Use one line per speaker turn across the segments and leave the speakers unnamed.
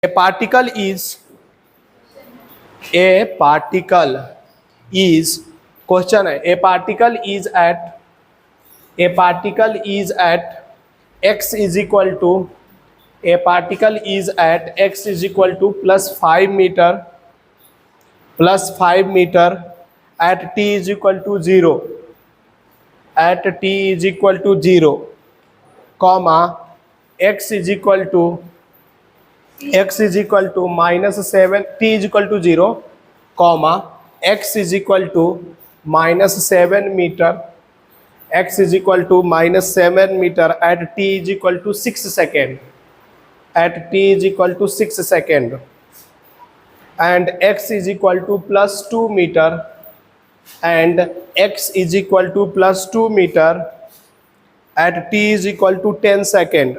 A particle is question है a particle is at x is equal to +5 meter at t is equal to 0 comma x is equal to -7 t is equal to 0 comma x is equal to -7 meter at t is equal to 6 second and x is equal to +2 meter and x is equal to +2 meter at t is equal to 10 second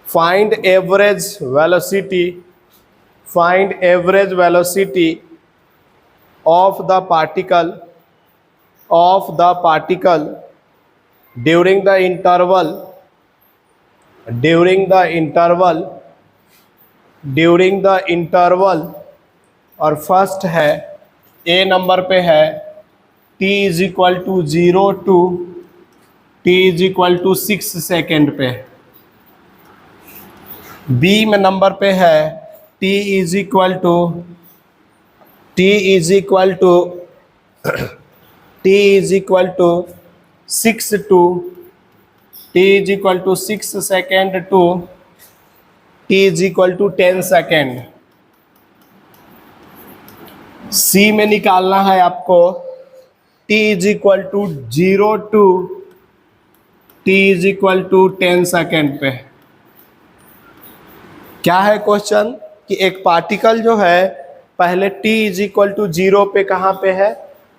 find average velocity of the particle during the interval और first है ए number पे है t is equal to 0 to t is equal to 6 second पे, B में number पे है t is equal to 6 second to t is equal to 10 second. C में निकालना है आपको t is equal to 0 to t is equal to 10 second पे। क्या है क्वेश्चन कि एक पार्टिकल जो है पहले t is equal to 0 पे कहाँ पे है,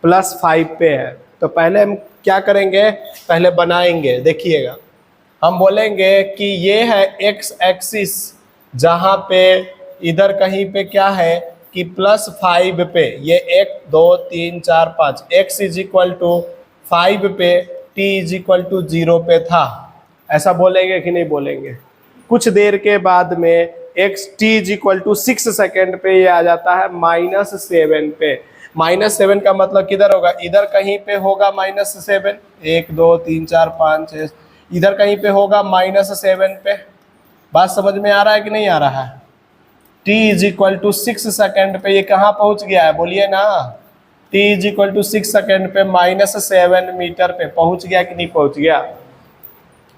+5 पे है। तो पहले हम क्या करेंगे, पहले बनाएंगे, देखिएगा हम बोलेंगे कि ये है x एक्सिस जहाँ पे इधर कहीं पे क्या है कि +5 पे ये 1 2 3 4 5 x इज इक्वल टू 5 पे t इज इक्वल टू 0 पे था, ऐसा बोलेंगे कि नहीं बोलेंगे। कुछ देर के बाद में x t is equal to 6 second पे ये आ जाता है -7 पे। -7 का मतलब किधर होगा, इधर कहीं पे होगा -7, 1 2 3 4 5 6 इधर कहीं पे होगा -7 पे। बात समझ में आ रहा है कि नहीं आ रहा है। t is equal to 6 second पे ये कहाँ पहुंच गया है, बोलिए ना। t is equal to 6 second पे -7 मीटर पे पहुंच गया कि नहीं पहुंच गया।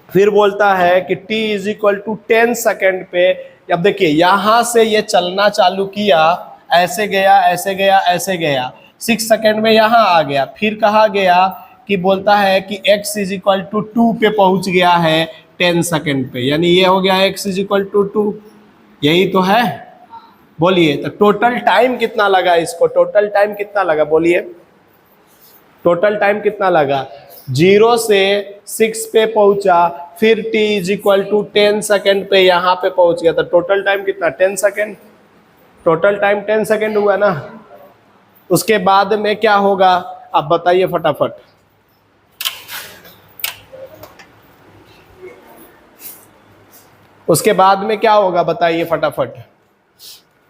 फिर बोलता है कि t is equal to 10 second पे। अब देखिए यहाँ से ये चलना चालू किया, ऐसे गया 6 सेकेंड में यहाँ आ गया, फिर कहा गया कि बोलता है कि x इज इक्वल टू 2 पे पहुंच गया है 10 सेकेंड पे, यानी ये हो गया x इज इक्वल टू 2, यही तो है। बोलिए तो टोटल टाइम कितना लगा इसको, टोटल टाइम कितना लगा, बोलिए टोटल टाइम कितना लगा। 0 से 6 पे पहुंचा, फिर t is equal to 10 second पे यहाँ पे पहुंच गया, तो टोटल टाइम कितना, 10 सेकेंड। टोटल टाइम 10 सेकेंड हुआ ना। उसके बाद में क्या होगा आप बताइए फटाफट। उसके बाद में क्या होगा बताइए फटाफट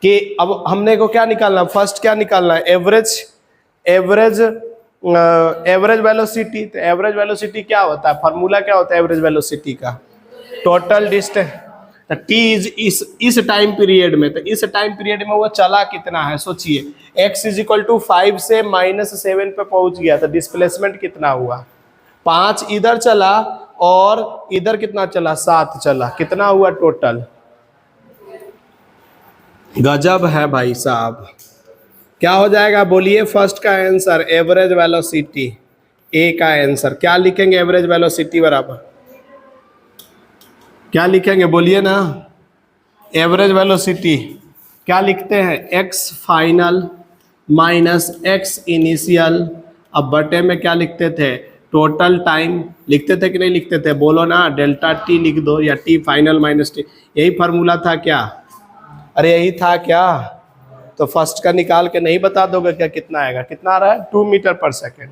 कि अब हमने को क्या निकालना, फर्स्ट क्या निकालना है, एवरेज वेलोसिटी। तो एवरेज वेलोसिटी क्या होता है, फार्मूला क्या होता है एवरेज वेलोसिटी का, टोटल डिस्टेंस। तो t इस टाइम पीरियड में, तो इस टाइम पीरियड में वो चला कितना है सोचिए। x इज इक्वल टू 5 से -7 पे पहुंच गया, तो डिस्प्लेसमेंट कितना हुआ, 5 इधर चला और इधर कितना चला, 7 चला, कितना हुआ टोटल। गजब है भाई साहब। क्या हो जाएगा बोलिए, फर्स्ट का आंसर एवरेज वेलोसिटी, ए का आंसर क्या लिखेंगे, एवरेज वेलोसिटी बराबर क्या लिखेंगे बोलिए ना। एवरेज वेलोसिटी क्या लिखते हैं, x final minus x initial, अब बटे में क्या लिखते थे, टोटल टाइम लिखते थे कि नहीं लिखते थे, बोलो ना, डेल्टा t लिख दो या t फाइनल माइनस t, यही फार्मूला था क्या, अरे यही था क्या। तो फर्स्ट का निकाल के नहीं बता दोगे क्या कितना आएगा, कितना आ रहा है 2 मीटर पर सेकेंड।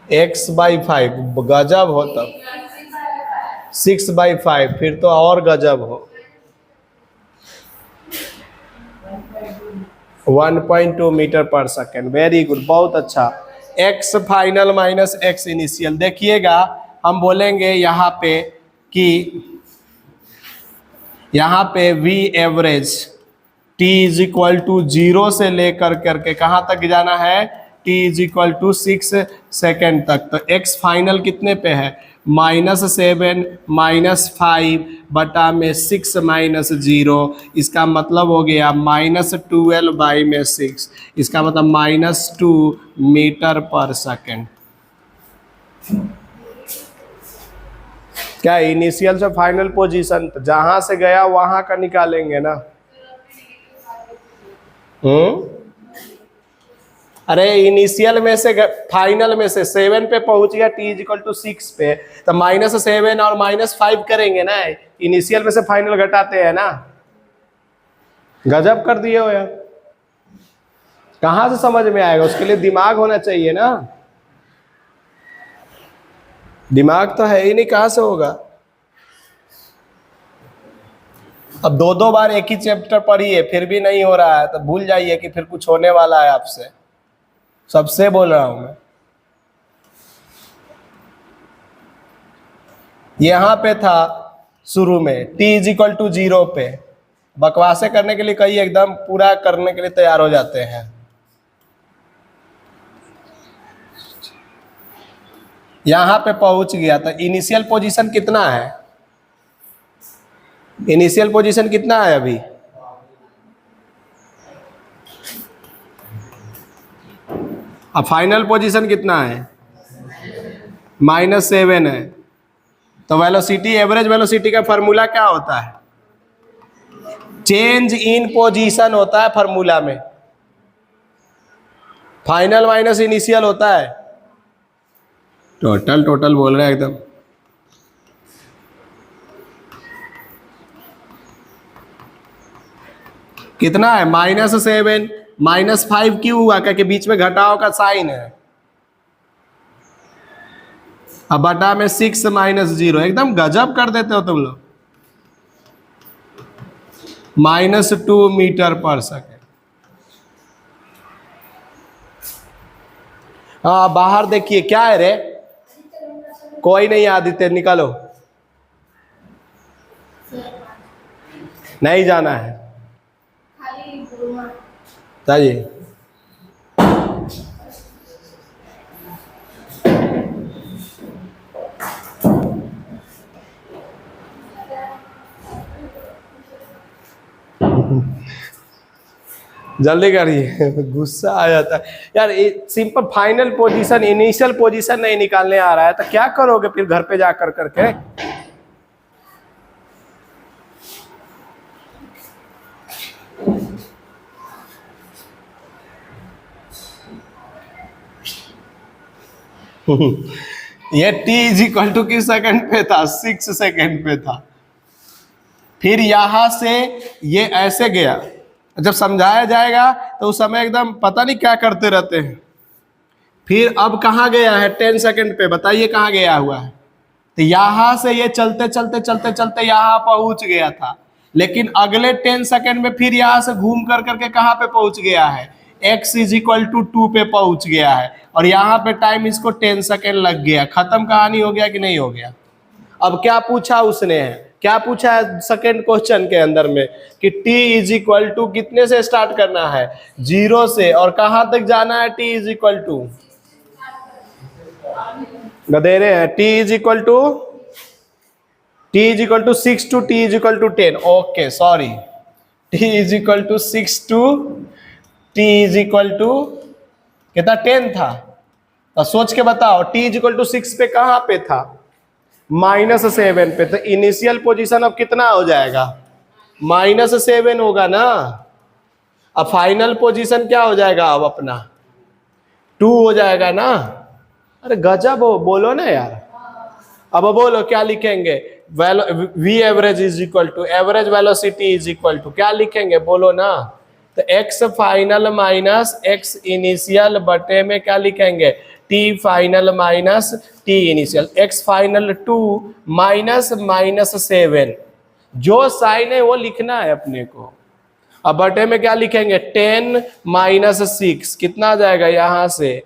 x/5 गजब हो तब। 6/5 फिर तो और गजब हो। 1.2 मीटर पर सेकेंड, वेरी गुड, बहुत अच्छा। x final minus x initial, देखिएगा हम बोलेंगे यहाँ पे कि यहाँ पे v average t is equal to 0 से लेकर करके कहाँ तक जाना है, t is equal to 6 second तक। तो x फाइनल कितने पे है, -7 -5 बटा में 6 -0, इसका मतलब हो गया -12/6, इसका मतलब -2 मीटर पर सेकेंड। क्या इनिशियल से फाइनल पोजीशन जहां से गया वहां का निकालेंगे ना। अरे इनिशियल में से फाइनल में से 7 पे पहुंच गया, t इज इक्वल टू 6 पे, तो -7 और -5 करेंगे ना, इनिशियल में से फाइनल घटाते हैं ना। गजब कर दिए हो यार, कहां से समझ में आएगा, उसके लिए दिमाग होना चाहिए ना। दिमाग तो है ही नहीं, कहां से होगा। अब 2-2 बार एक ही चैप्टर पढ़िए फिर भी नहीं हो रहा है तो भूल जाइए कि फिर कुछ होने वाला है आपसे, सबसे बोल रहा हूं मैं। यहां पे था शुरू में t इज इक्वल टू 0 पे, बकवासे करने के लिए कई एकदम पूरा करने के लिए तैयार हो जाते हैं। यहां पे पहुंच गया तो इनिशियल पोजीशन कितना है, इनिशियल पोजीशन कितना है अभी, अब फाइनल पोजीशन कितना है, -7 है। तो वेलोसिटी, एवरेज वेलोसिटी का फार्मूला क्या होता है, चेंज इन पोजीशन होता है फार्मूला में, फाइनल माइनस इनिशियल होता है। टोटल बोल रहे हैं एकदम। कितना है, -7 -5 क्यों हुआ, क्योंकि बीच में घटाव का साइन है। अब बटा में 6 -0, एकदम गजब कर देते हो तुम लोग। -2 मीटर पर सेकेंड। हाँ बाहर देखिए क्या है रे, कोई नहीं, आदित्य निकालो, नहीं जाना है चाहिए। जल्दी करिए, गुस्सा आ जाता है यार। Simple final position initial position नहीं निकालने आ रहा है तो क्या करोगे फिर घर पे जाकर करके। ये t इज इक्वल टू किस सेकंड पे था, 6 सेकंड पे था। फिर यहां से ये ऐसे गया, जब समझाया जाएगा तो उस समय एकदम पता नहीं क्या करते रहते हैं। फिर अब कहाँ गया है, 10 सेकंड पे, बताइए कहाँ गया हुआ है। तो यहां से ये चलते चलते चलते चलते यहां पहुंच गया था, लेकिन अगले 10 सेकंड में फिर यहां से घूम कर करके कहाँ पे पहुंच गया है, x इज इक्वल टू 2 पे पहुंच गया है। और यहाँ पे टाइम इसको 10 सेकंड लग गया, खत्म कहानी हो गया कि नहीं हो गया। अब क्या पूछा उसने है, क्या पूछा है सेकंड क्वेश्चन के अंदर में कि t इज इक्वल टू कितने से स्टार्ट करना है, 0 से, और कहां तक जाना है, t इज इक्वल टू, दे रहे हैं t is equal to 6 to t is equal to 10। Okay sorry, t is equal to 6 to t is equal to कितना, 10 था। तो सोच के बताओ t इज इक्वल टू 6 पे कहां पे था, -7 पे। तो इनिशियल पोजीशन अब कितना हो जाएगा, -7 होगा ना। अब फाइनल पोजीशन क्या हो जाएगा, अब अपना 2 हो जाएगा ना। अरे गजब हो, बोलो ना यार। अब बोलो क्या लिखेंगे, V average is equal to average velocity is equal to क्या लिखेंगे, बोलो ना। तो X final minus X initial बटे में क्या लिखेंगे, T final minus T initial. X final 2 minus -7, जो साइन है वो लिखना है अपने को। अब बटे में क्या लिखेंगे, 10 -6, कितना आ जाएगा यहां से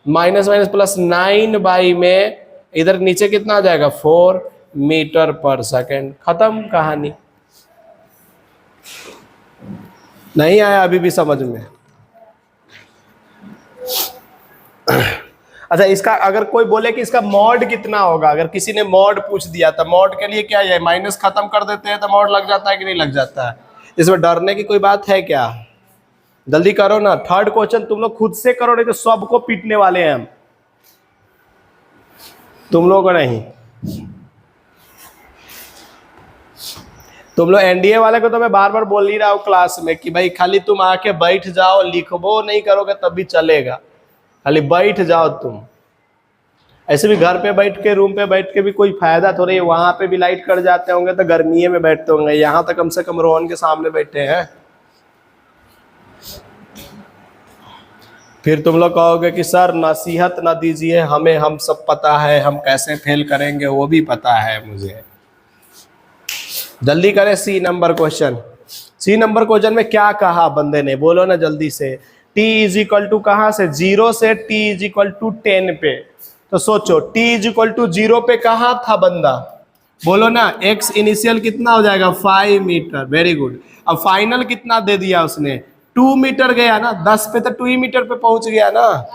माइनस माइनस प्लस 9 में इधर नीचे कितना आ जाएगा 4 मीटर पर सेकेंड। खत्म कहानी। नहीं आया अभी भी समझ में? अच्छा, इसका अगर कोई बोले कि इसका मॉड कितना होगा, अगर किसी ने मॉड पूछ दिया तो मॉड के लिए क्या है, माइनस खत्म कर देते हैं तो मॉड लग जाता है कि नहीं लग जाता है? इसमें डरने की कोई बात है क्या? जल्दी करो ना, थर्ड क्वेश्चन तुम लोग खुद से करो, नहीं तो सबको पीटने वाले हैं हम, तुम लोग को नहीं। तुम लोग एनडीए वाले को तो मैं बार बार बोल ही रहा हूँ क्लास में कि भाई खाली तुम आके बैठ जाओ, लिखबो नहीं करोगे तब भी चलेगा, खाली बैठ जाओ तुम। ऐसे भी घर पे बैठ के, रूम पे बैठ के भी कोई फायदा थोड़ी है, वहां पे भी लाइट कट जाते होंगे तो गर्मी में बैठते होंगे, यहाँ तो कम से कम रोहन के सामने बैठे हैं। फिर तुम लोग कहोगे कि सर नसीहत ना दीजिए हमें, हम सब पता है, हम कैसे फेल करेंगे वो भी पता है मुझे। जल्दी करें C number question. C number question में क्या कहा बंदे ने, बोलो ना जल्दी से। t इज इक्वल टू कहाँ से, 0 से t इज इक्वल टू 10 पे। तो सोचो t इज इक्वल टू 0 पे कहाँ था बंदा, बोलो ना। x इनिशियल कितना हो जाएगा 5 मीटर, वेरी गुड। अब फाइनल कितना दे दिया उसने, 2 मीटर गया ना, 10 पे तो 2 ही मीटर पे पहुंच गया ना।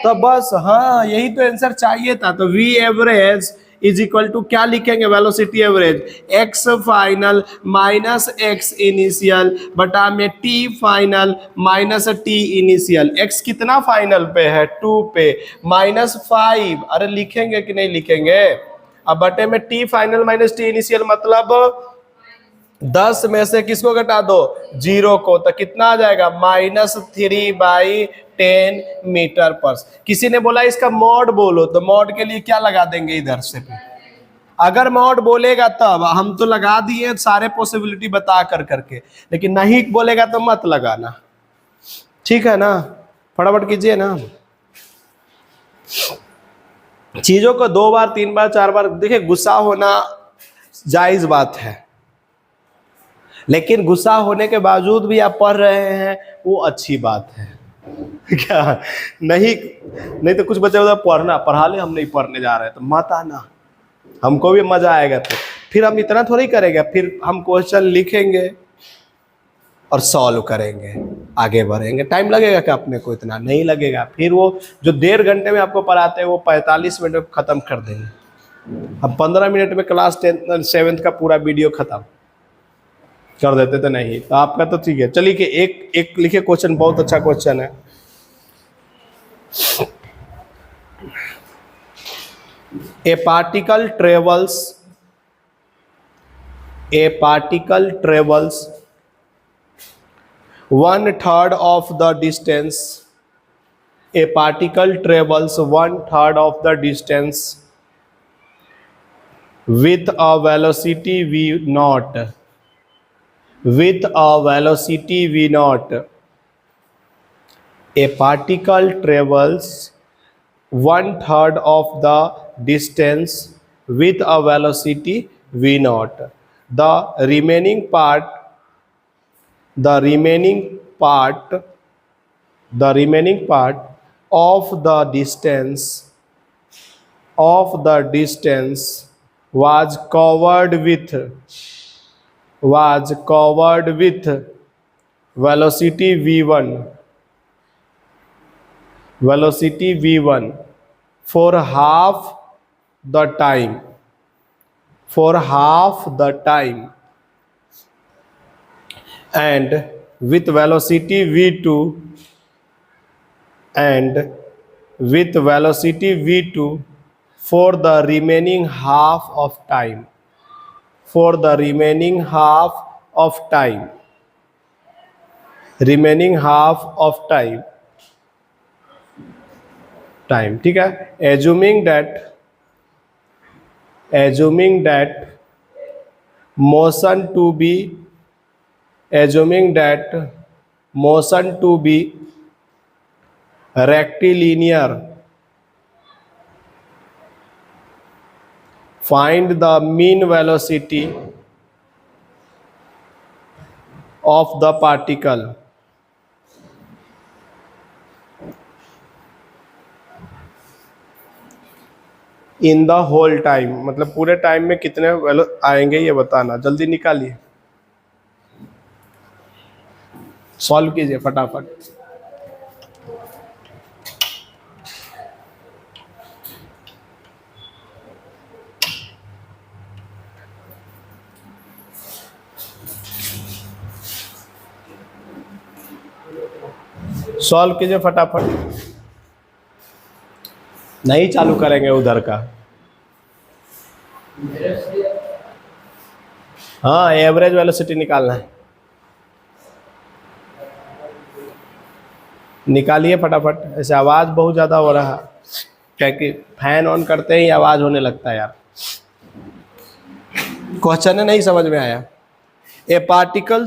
तो बस हाँ, यही तो आंसर चाहिए था। तो v average is equal to क्या लिखेंगे, velocity average, x final minus x initial बटा में t final minus t initial. x कितना फाइनल पे है 2 पे, -5, अरे लिखेंगे कि नहीं लिखेंगे। अब बटे में t final minus t initial मतलब 10 में से किसको घटा दो, 0 को, तो कितना आ जाएगा -3/10 मीटर पर। किसी ने बोला इसका मॉड बोलो, तो मॉड के लिए क्या लगा देंगे इधर से पे? अगर मॉड बोलेगा तब, हम तो लगा दिए सारे पॉसिबिलिटी बता कर करके, लेकिन नहीं बोलेगा तो मत लगाना, ठीक है ना। फटाफट कीजिए ना, चीजों को 2 बार 3 बार 4 बार, देखिए गुस्सा होना जायज बात है, लेकिन गुस्सा होने के बावजूद भी आप पढ़ रहे हैं वो अच्छी बात है। क्या नहीं तो कुछ बच्चे पढ़ना पढ़ा ले, हम नहीं पढ़ने जा रहे, तो मत आना, हमको भी मजा आएगा। तो फिर हम इतना थोड़ी करेंगे, फिर हम क्वेश्चन लिखेंगे और सॉल्व करेंगे, आगे बढ़ेंगे। टाइम लगेगा क्या अपने को? इतना नहीं लगेगा। फिर वो जो 1.5 घंटे में आपको पढ़ाते हैं वो 45 मिनट में खत्म कर देंगे। अब 15 मिनट में क्लास 10 7th का पूरा वीडियो खत्म कर देते तो नहीं। तो आपका तो ठीक है, चलिए कि एक लिखे क्वेश्चन, बहुत अच्छा क्वेश्चन है। ए particle travels 1/3 of the distance. A particle travels 1/3 of the distance with a velocity v naught. With a velocity v naught. A particle travels 1/3 of the distance with a velocity v naught. The remaining part of the distance was covered with velocity v1 for half the time, and with velocity v2 for the remaining half of time. ठीक है। assuming that motion to be motion to be rectilinear, find the mean velocity of the particle in the whole time, मतलब पूरे time में कितने वेलो आएंगे ये बताना। जल्दी निकालिए, सॉल्व कीजिए फटाफट। सॉल्व कीजिए फटाफट, नहीं चालू करेंगे उधर का। हाँ, एवरेज वेलोसिटी निकालना है, निकालिए फटाफट। ऐसे आवाज बहुत ज्यादा हो रहा है, क्या कि फैन ऑन करते ही आवाज होने लगता है यार। क्वेश्चन नहीं समझ में आया। ए particle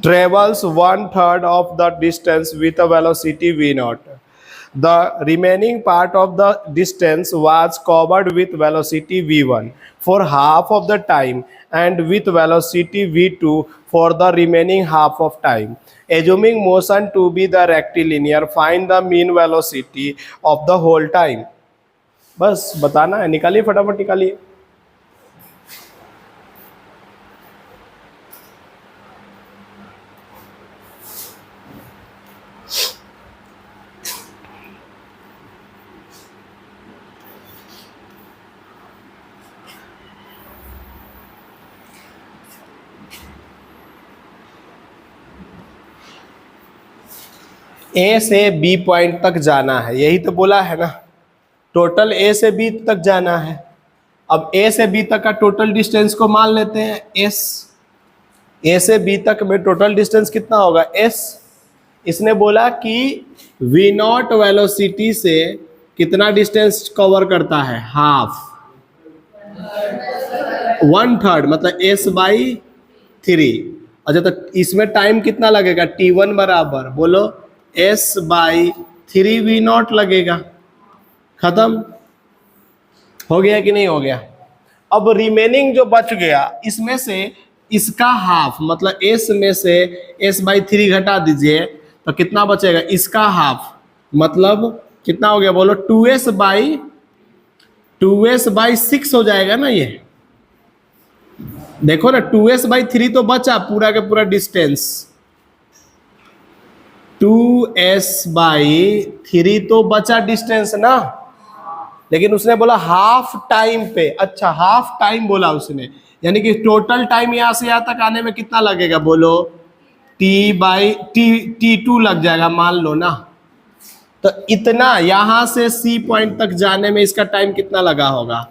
travels 1/3 of the distance with a velocity v0. The remaining part of the distance was covered with velocity v1 for half of the time and with velocity v2 for the remaining half of time. Assuming motion to be the rectilinear, find the mean velocity of the whole time. बस बताना है, निकालिए फटाफट निकालिए। ए से B point तक जाना है, यही तो बोला है ना, टोटल ए से बी तक जाना है। अब ए से बी तक का टोटल डिस्टेंस को मान लेते हैं एस। ए से बी तक में टोटल डिस्टेंस कितना होगा एस। इसने बोला कि वी नॉट वेलोसिटी से कितना डिस्टेंस कवर करता है, हाफ, 1/3 मतलब एस बाई 3। अच्छा, तो इसमें टाइम कितना लगेगा, t1 बराबर बोलो एस बाई 3 वी नॉट लगेगा। खत्म हो गया कि नहीं हो गया। अब रिमेनिंग जो बच गया इसमें से इसका हाफ, मतलब एस में से एस बाई 3 घटा दीजिए तो कितना बचेगा, इसका हाफ, मतलब कितना हो गया बोलो 2s बाई 6 हो जाएगा ना। ये देखो ना 2s बाई 3 तो बचा पूरा के पूरा डिस्टेंस, 2s बाई 3 तो बचा डिस्टेंस ना, लेकिन उसने बोला हाफ टाइम पे। अच्छा, हाफ टाइम बोला उसने, यानी कि टोटल टाइम यहां से यहां तक आने में कितना लगेगा बोलो, t2 लग जाएगा मान लो ना। तो इतना यहां से सी पॉइंट तक जाने में इसका टाइम कितना लगा होगा,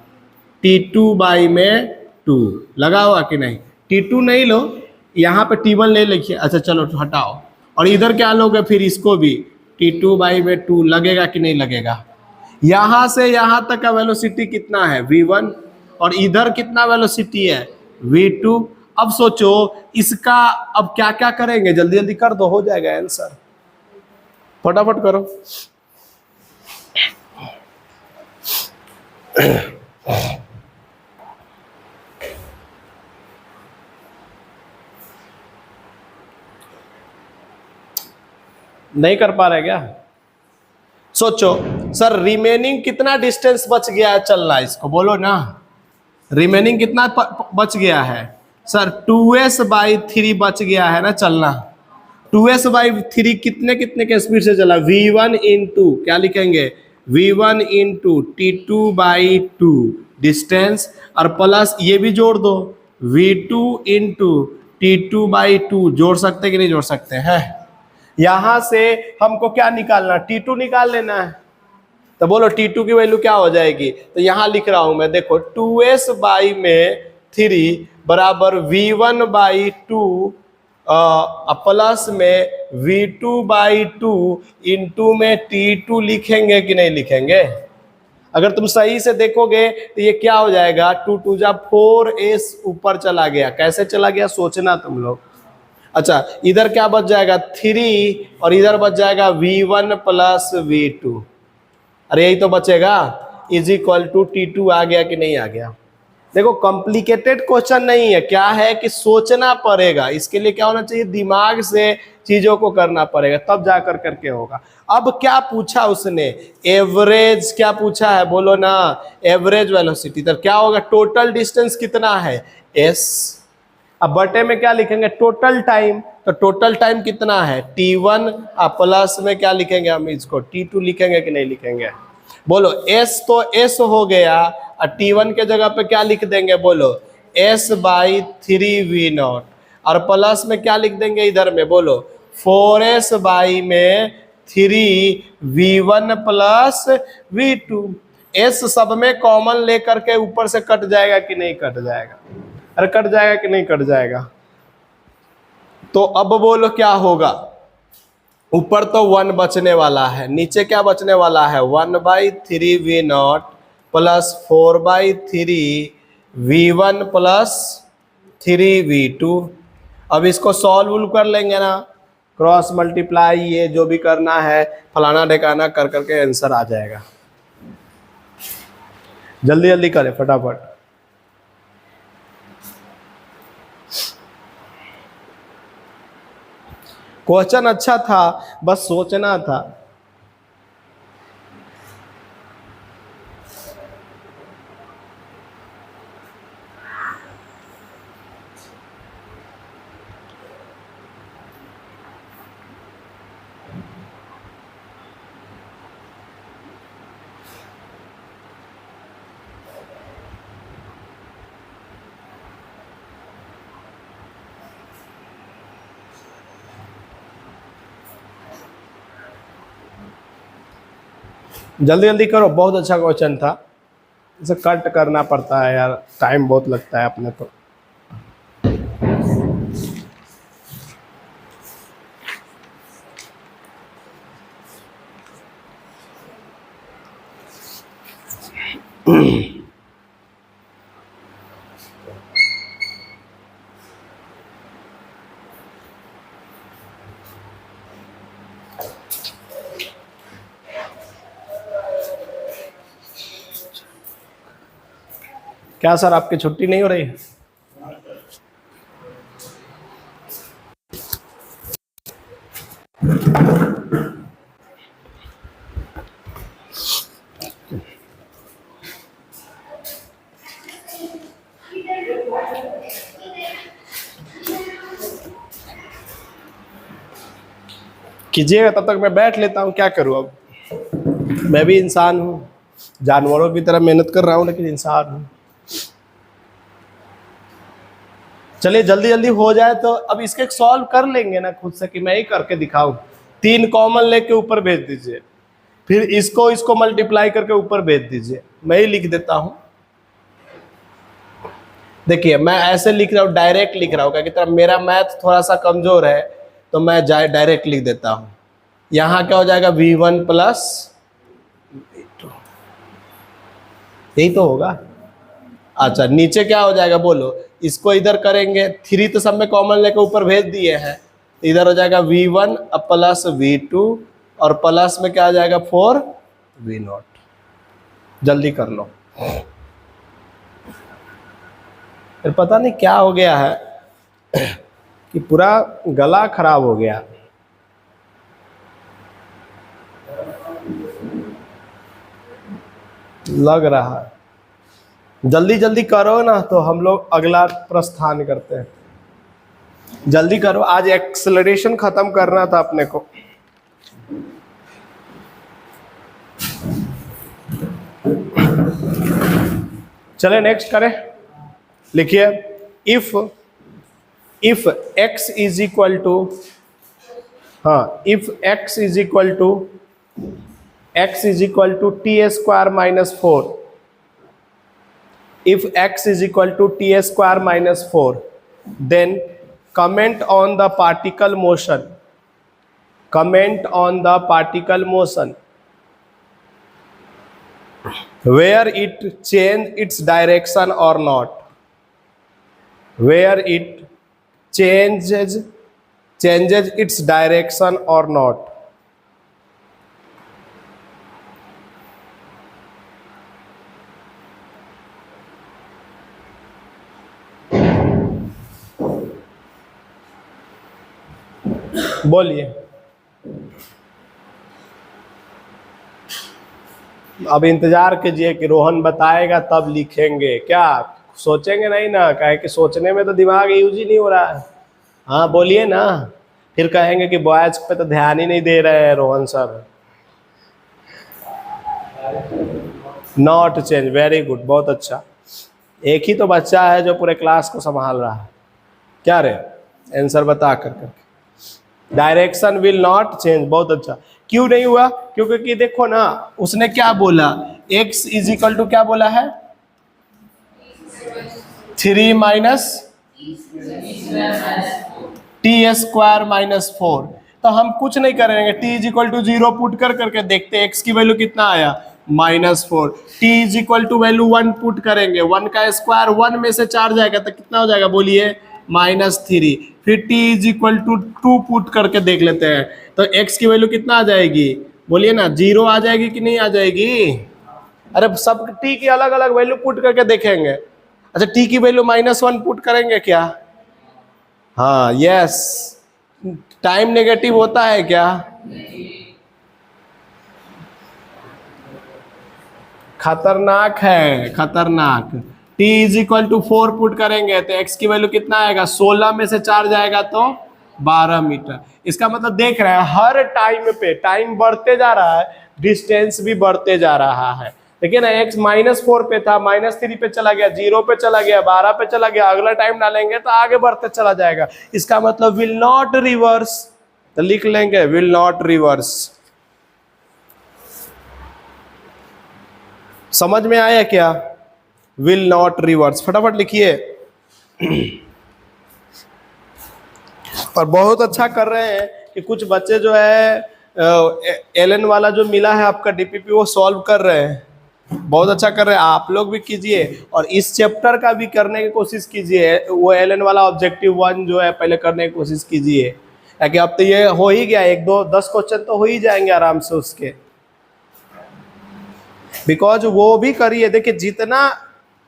t2 बाई में 2 लगा हुआ कि नहीं। t2 नहीं लो, यहाँ पे t1 ले लिखिए। अच्छा चलो हटाओ, और इधर क्या लोगे फिर इसको भी, t2 बाई में 2 लगेगा कि नहीं लगेगा। यहां से यहां तक का वेलोसिटी कितना है v1, और इधर कितना वेलोसिटी है v2। अब सोचो इसका, अब क्या क्या करेंगे, जल्दी जल्दी कर दो, हो जाएगा आंसर, फटाफट करो। नहीं कर पा रहे क्या, सोचो सर रिमेनिंग कितना डिस्टेंस बच गया है चलना, इसको बोलो ना, रिमेनिंग कितना बच गया है सर, 2s बाई 3 बच गया है ना चलना। 2s बाई 3 कितने कितने के स्पीड से चला, v1 इंटू क्या लिखेंगे, v1 into t2 by 2 distance, और प्लस ये भी जोड़ दो v2 इंटू t2 बाई 2, जोड़ सकते कि नहीं जोड़ सकते हैं। यहां से हमको क्या निकालना, t2 निकाल लेना है। तो बोलो t2 की वैल्यू क्या हो जाएगी, तो यहां लिख रहा हूं मैं, देखो 2s बाई में 3 बराबर v1 बाई 2 प्लस में v2 बाई 2 इंटू में t2 लिखेंगे कि नहीं लिखेंगे। अगर तुम सही से देखोगे तो ये क्या हो जाएगा, 2 2 जा 4s ऊपर चला गया। कैसे चला गया सोचना तुम लोग। अच्छा इधर क्या बच जाएगा 3 और इधर बच जाएगा v1 प्लस v2। अरे यही तो बचेगा, इज इक्वल टू T2 आ गया कि नहीं आ गया। देखो कॉम्प्लिकेटेड क्वेश्चन नहीं है, क्या है कि सोचना पड़ेगा। इसके लिए क्या होना चाहिए, दिमाग से चीजों को करना पड़ेगा, तब जाकर करके होगा। अब क्या पूछा उसने, एवरेज क्या पूछा है बोलो ना, एवरेज वेलोसिटी। तो क्या होगा, टोटल डिस्टेंस कितना है s। अब बटे में क्या लिखेंगे, टोटल टाइम। तो टोटल टाइम कितना है T1, प्लस में क्या लिखेंगे हम इसको T2 लिखेंगे कि नहीं लिखेंगे बोलो। s तो s हो गया और T1 के जगह पे क्या लिख देंगे बोलो, s/3v0 और प्लस में क्या लिख देंगे इधर में बोलो 4s/3v1 प्लस v2। s सब में कॉमन लेकर के ऊपर से कट जाएगा कि नहीं कट जाएगा, अरे कट जाएगा कि नहीं कट जाएगा। तो अब बोलो क्या होगा, ऊपर तो 1 बचने वाला है, नीचे क्या बचने वाला है 1/3v0 plus 4/3v1 plus 3v2। अब इसको सॉल्व कर लेंगे ना, क्रॉस मल्टीप्लाई ये जो भी करना है फलाना ढेकाना कर करके आंसर आ जाएगा। जल्दी जल्दी करें फटाफट। क्वेश्चन अच्छा था, बस सोचना था। जल्दी जल्दी करो, बहुत अच्छा क्वेश्चन था। इसे कट करना पड़ता है यार, टाइम बहुत लगता है अपने तो। क्या सर आपकी छुट्टी नहीं हो रही है? कीजिएगा, तब तक मैं बैठ लेता हूँ, क्या करूँ अब। मैं भी इंसान हूँ, जानवरों की तरह मेहनत कर रहा हूँ लेकिन इंसान हूँ। चलिए जल्दी जल्दी हो जाए तो अब इसके सॉल्व कर लेंगे ना खुद से, कि मैं ही करके दिखाऊं। 3 कॉमन लेके ऊपर भेज दीजिए, फिर इसको मल्टीप्लाई करके ऊपर भेज दीजिए, मैं ही लिख देता हूं। देखिए मैं ऐसे लिख रहा हूँ, डायरेक्ट लिख रहा हूँ, क्योंकि मेरा मैथ थोड़ा सा कमजोर है तो मैं डायरेक्ट लिख देता हूँ। यहाँ क्या हो जाएगा v1 प्लस v2, यही तो होगा। अच्छा नीचे क्या हो जाएगा बोलो, इसको इधर करेंगे, 3 तो सब में कॉमन लेकर ऊपर भेज दिए हैं, इधर हो जाएगा v1 प्लस v2 और प्लस में क्या आ जाएगा 4v0। जल्दी कर लो, फिर पता नहीं क्या हो गया है कि पूरा गला खराब हो गया। लग रहा है, जल्दी जल्दी करो ना तो हम लोग अगला प्रस्थान करते हैं। जल्दी करो, आज एक्सेलरेशन खत्म करना था अपने को। चले नेक्स्ट करें, लिखिए if x is equal to, हाँ if x is equal to t² minus 4, if x is equal to t² minus 4, then comment on the particle motion, comment on the particle motion, where it change its direction or not, where it changes its direction or not. बोलिए। अब इंतजार कीजिए कि रोहन बताएगा तब लिखेंगे, क्या सोचेंगे नहीं ना, कहे कि सोचने में तो दिमाग यूज ही नहीं हो रहा है। हाँ बोलिए ना, फिर कहेंगे कि बॉयज पे तो ध्यान ही नहीं दे रहे हैं Rohan sir. Not change, very good, बहुत अच्छा। एक ही तो बच्चा है जो पूरे क्लास को संभाल रहा है। क्या रे, आंसर बता करके। डायरेक्शन विल नॉट चेंज, बहुत अच्छा। क्यों नहीं हुआ? क्योंकि देखो ना, उसने क्या बोला, x इज इक्वल टू क्या बोला है, 3 माइनस टी स्क्वायर माइनस 4। तो हम कुछ नहीं करेंगे, t is equal to 0 put करके देखते x की वैल्यू कितना आया, -4। t is equal to value 1 put करेंगे, 1 का स्क्वायर 1 में से 4 जाएगा तो कितना हो जाएगा, बोलिए -3। फिर t is equal to 2 put करके देख लेते हैं, तो x की वैल्यू कितना आ जाएगी, बोलिए ना, 0 आ जाएगी कि नहीं आ जाएगी? अरे सब t की अलग अलग वैल्यू पुट करके देखेंगे। अच्छा t की वैल्यू -1 पुट करेंगे क्या? हाँ यस। टाइम नेगेटिव होता है क्या? खतरनाक है, खतरनाक। t is equal to 4 put करेंगे तो x की वैल्यू कितना आएगा, 16 में से 4 जाएगा तो 12 मीटर। इसका मतलब देख रहे हैं हर टाइम पे टाइम बढ़ते जा रहा है, डिस्टेंस भी बढ़ते जा रहा है। देखिए ना, x -4 पे था, -3 पे चला गया, 0 पे चला गया, 12 पे चला गया, अगला टाइम डालेंगे तो आगे बढ़ते चला जाएगा। इसका मतलब विल नॉट रिवर्स, तो लिख लेंगे विल नॉट रिवर्स। समझ में आया क्या? विल नॉट रिवर्स, फटाफट लिखिए। और बहुत अच्छा कर रहे हैं कि कुछ बच्चे जो है एलन वाला जो मिला है आपका डीपीपी वो सॉल्व कर रहे हैं, बहुत अच्छा कर रहे हैं। आप लोग भी कीजिए और इस चैप्टर का भी करने की कोशिश कीजिए। वो एलन वाला ऑब्जेक्टिव 1 जो है पहले करने की कोशिश कीजिए, ताकि अब तो ये हो ही गया, 1 2 10 क्वेश्चन तो हो ही जाएंगे आराम से उसके। बिकॉज वो भी करिए, देखिए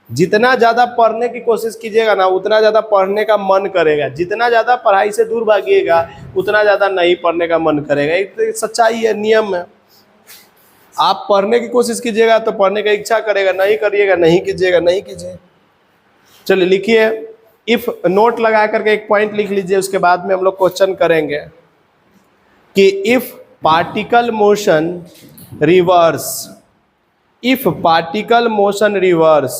जितना ज़्यादा पढ़ने की कोशिश कीजिएगा ना, उतना ज़्यादा पढ़ने का मन करेगा। जितना ज़्यादा पढ़ाई से दूर भागिएगा उतना ज़्यादा नहीं पढ़ने का मन करेगा। एक सच्चाई है, नियम है। आप पढ़ने की कोशिश कीजिएगा तो पढ़ने का इच्छा करेगा, नहीं करिएगा नहीं कीजिएगा, नहीं कीजिए। चलिए लिखिए, इफ नोट लगा करके एक पॉइंट लिख लीजिए, उसके बाद में हम लोग क्वेश्चन करेंगे कि if particle motion reverse, if particle motion reverse,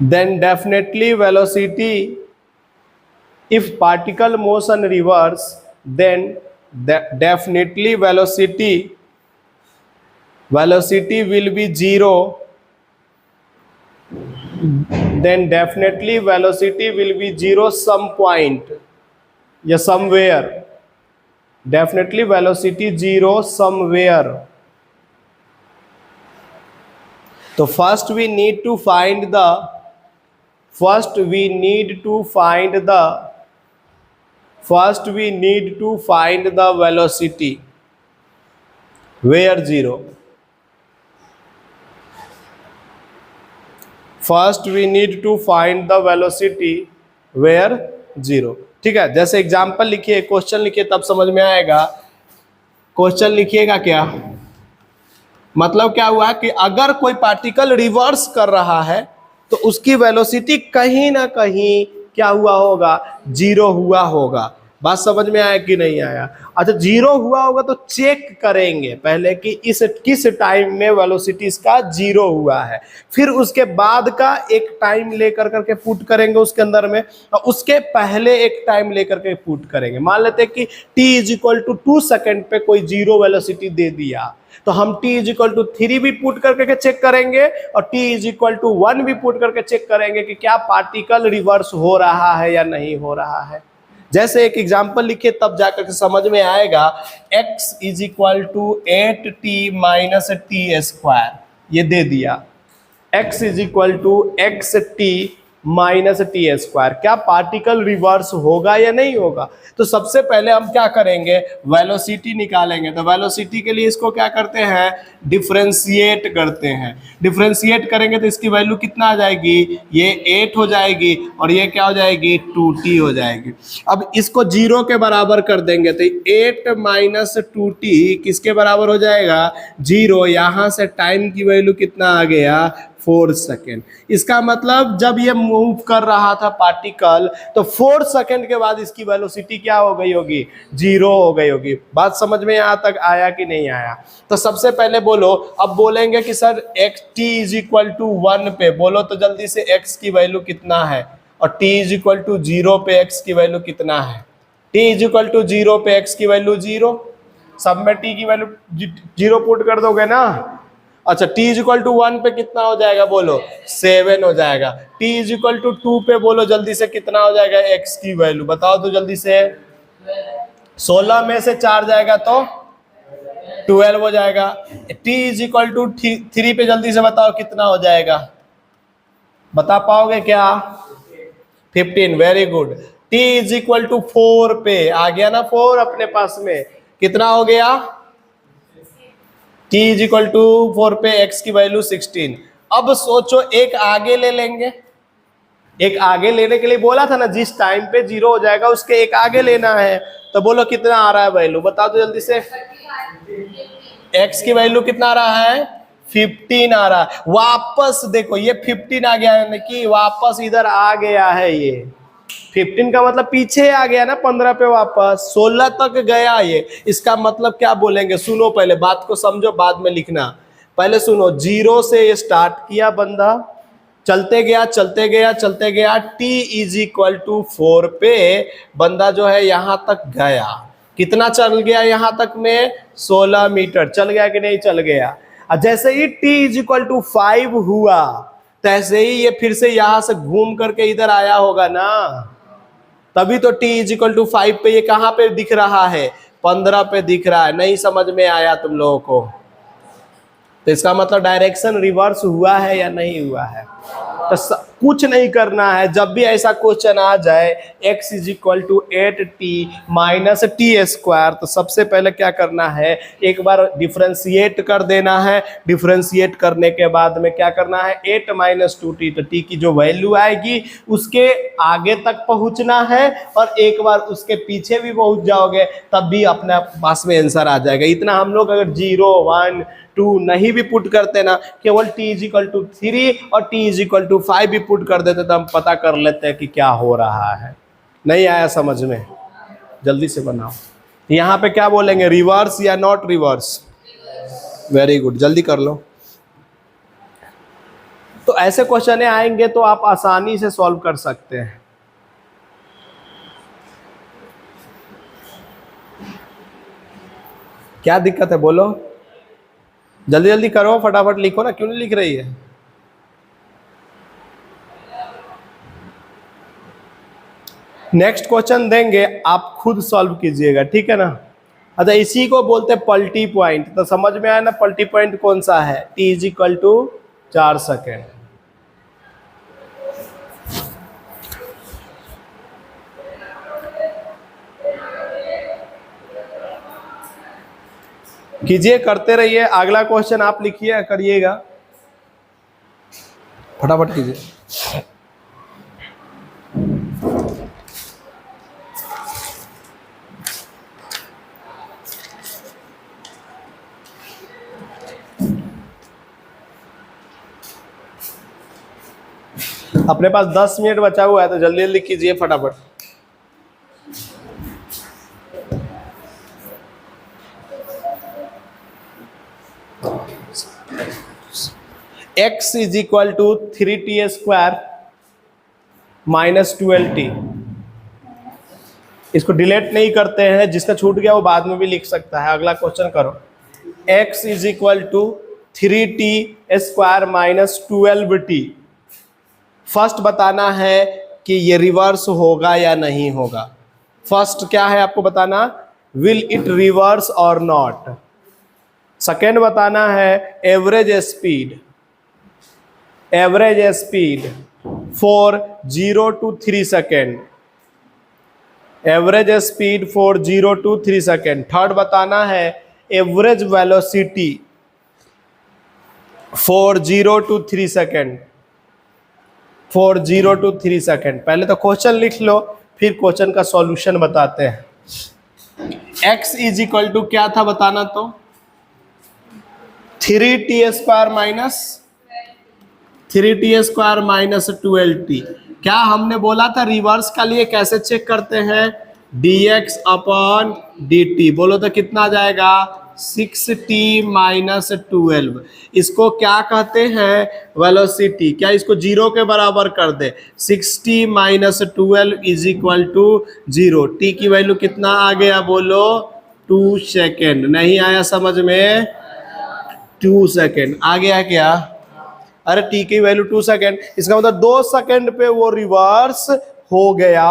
then definitely velocity, if particle motion reverse, then definitely velocity will be 0, then definitely velocity will be 0 some point या somewhere, definitely velocity 0 somewhere. तो first we need to find the velocity where 0. First we need to find the velocity where 0। ठीक है, जैसे example लिखिए, question लिखिए, तब समझ में आएगा। क्वेश्चन लिखिएगा क्या मतलब, क्या हुआ कि अगर कोई पार्टिकल रिवर्स कर रहा है तो उसकी वेलोसिटी कहीं ना कहीं क्या हुआ होगा, 0 हुआ होगा। बात समझ में आया कि नहीं आया? अच्छा 0 हुआ होगा तो चेक करेंगे पहले कि किस टाइम में वेलोसिटी इसका 0 हुआ है, फिर उसके बाद का एक टाइम लेकर करके पुट करेंगे उसके अंदर में, और उसके पहले एक टाइम लेकर के पुट करेंगे। मान लेते हैं कि t is equal to 2 second पे कोई 0 वेलोसिटी दे दिया, तो हम t इज इक्वल टू 3 भी पुट करके चेक करेंगे और t इज इक्वल टू 1 भी पुट करके चेक करेंगे कि क्या पार्टिकल रिवर्स हो रहा है या नहीं हो रहा है। जैसे एक एग्जाम्पल लिखे तब जाकर के समझ में आएगा। x is equal to 8t minus T square, ये दे दिया x is equal to X T minus T square. क्या पार्टिकल रिवर्स होगा या नहीं होगा? तो सबसे पहले हम क्या करेंगे, वेलोसिटी निकालेंगे। तो वेलोसिटी के लिए इसको क्या करते हैं, डिफरेंशिएट करते हैं। डिफरेंशिएट करेंगे तो इसकी वैल्यू कितना आ जाएगी, ये 8 हो जाएगी और ये क्या हो जाएगी, 2t हो जाएगी। अब इसको 0 के बराबर कर देंगे तो 8 माइनस 2t किसके बराबर हो जाएगा, 0। यहाँ से टाइम की वैल्यू कितना आ गया, 4 सेकेंड। इसका मतलब जब ये मूव कर रहा था पार्टिकल तो 4 सेकेंड के बाद इसकी वेलोसिटी क्या हो गई होगी, 0 हो गई होगी। बात समझ में यहाँ तक आया कि नहीं आया? तो सबसे पहले बोलो, अब बोलेंगे कि sir x t is equal to 1 पे बोलो तो जल्दी से x की वैल्यू कितना है, और t इज इक्वल टू 0 पे x की वैल्यू कितना है। t इज इक्वल टू 0 पे x की वैल्यू 0, सब में t की वैल्यू 0 पुट कर दोगे ना। अच्छा, t इज इक्वल टू 1 पे कितना हो जाएगा, बोलो 7 हो जाएगा। t इज इक्वल टू 2 पे बोलो जल्दी से कितना हो जाएगा, x की वैल्यू बताओ तो जल्दी से। 16 में से 4 जाएगा तो 12 हो जाएगा। t इज इक्वल टू 3 पे जल्दी से बताओ कितना हो जाएगा, बता पाओगे क्या, 15। Very good. t is equal to 4 पे आ गया ना, 4 अपने पास में कितना हो गया, t इज इक्वल टू 4 पे x की वैल्यू 16। अब सोचो एक आगे ले लेंगे, एक आगे लेने के लिए बोला था ना, जिस टाइम पे 0 हो जाएगा उसके एक आगे लेना है। तो बोलो कितना आ रहा है वैल्यू, बताओ तो जल्दी से। x की वैल्यू कितना आ रहा है, 15 आ रहा है। वापस देखो ये 15 आ गया है कि वापस इधर आ गया है, ये 15 का मतलब पीछे आ गया ना, 15 पे वापस 16 तक गया ये। इसका मतलब क्या बोलेंगे, सुनो पहले बात को समझो बाद में लिखना। पहले सुनो, 0 से ये स्टार्ट किया बंदा, चलते गया चलते गया चलते गया, t इज इक्वल टू 4 पे बंदा जो है यहां तक गया। कितना चल गया यहां तक में, 16 मीटर चल गया कि नहीं चल गया। और जैसे ही t इज इक्वल टू 5 हुआ तैसे ही ये फिर से यहां से घूम करके इधर आया होगा ना, तभी तो t इज इक्वल टू 5 पे ये कहां पे दिख रहा है, 15 पे दिख रहा है। नहीं समझ में आया तुम लोगों को? तो इसका मतलब डायरेक्शन रिवर्स हुआ है या नहीं हुआ है? तो कुछ नहीं करना है, जब भी ऐसा क्वेश्चन आ जाए x is equal to 8t minus T square, तो सबसे पहले क्या करना है, एक बार डिफरेंशिएट कर देना है। डिफरेंशिएट करने के बाद में क्या करना है, 8 माइनस 2t, तो t की जो वैल्यू आएगी उसके आगे तक पहुंचना है, और एक बार उसके पीछे भी पहुंच जाओगे तब भी अपने पास में आंसर आ जाएगा। इतना हम लोग अगर 0, 1, 2 नहीं भी पुट करते ना, केवल t इज इक्वल टू 3 और t इज इक्वल टू 5 भी पुट कर देते तो हम पता कर लेते हैं कि क्या हो रहा है। नहीं आया समझ में, जल्दी से बनाओ। यहाँ पे क्या बोलेंगे, रिवर्स या नॉट रिवर्स? वेरी गुड, जल्दी कर लो। तो ऐसे क्वेश्चन आएंगे तो आप आसानी से सॉल्व कर सकते हैं। क्या दिक्कत है बोलो, जल्दी जल्दी करो, फटाफट लिखो ना, क्यों नहीं लिख रही है? नेक्स्ट क्वेश्चन देंगे, आप खुद सॉल्व कीजिएगा, ठीक है ना। अच्छा, इसी को बोलते हैं पल्टी पॉइंट। तो समझ में आया ना पल्टी पॉइंट कौन सा है, t is equal to 4 second. कीजिए, करते रहिए। अगला क्वेश्चन आप लिखिए, करिएगा, फटाफट कीजिए। अपने पास 10 मिनट बचा हुआ है तो जल्दी जल्दी कीजिए फटाफट। x is equal to 3t square minus 12t। इसको डिलीट नहीं करते हैं, जिसका छूट गया वो बाद में भी लिख सकता है। अगला क्वेश्चन करो, x is equal to 3t square minus 12t। First बताना है कि ये रिवर्स होगा या नहीं होगा। फर्स्ट क्या है आपको बताना, विल इट रिवर्स और नॉट। सेकेंड बताना है average speed, average speed for 0 to 3 second, average speed for 0 to 3 second. Third बताना है average velocity for 0 to 3 second, for 0 to 3 second. पहले तो क्वेश्चन लिख लो, फिर क्वेश्चन का सॉल्यूशन बताते हैं। x इज इक्वल टू क्या था बताना, तो 3t² minus 3t² minus 12t। क्या हमने बोला था रिवर्स का लिए कैसे चेक करते हैं, dx अपॉन dt। बोलो तो कितना आ जाएगा, 6t माइनस 12। इसको क्या कहते हैं, वेलोसिटी। क्या इसको 0 के बराबर कर दे, 6t minus 12 is equal to 0। t की वैल्यू कितना आ गया, बोलो 2 सेकेंड। नहीं आया समझ में, 2 सेकेंड आ गया क्या, अरे टी की वैल्यू 2 सेकेंड, इसका मतलब 2 सेकेंड पे वो रिवर्स हो गया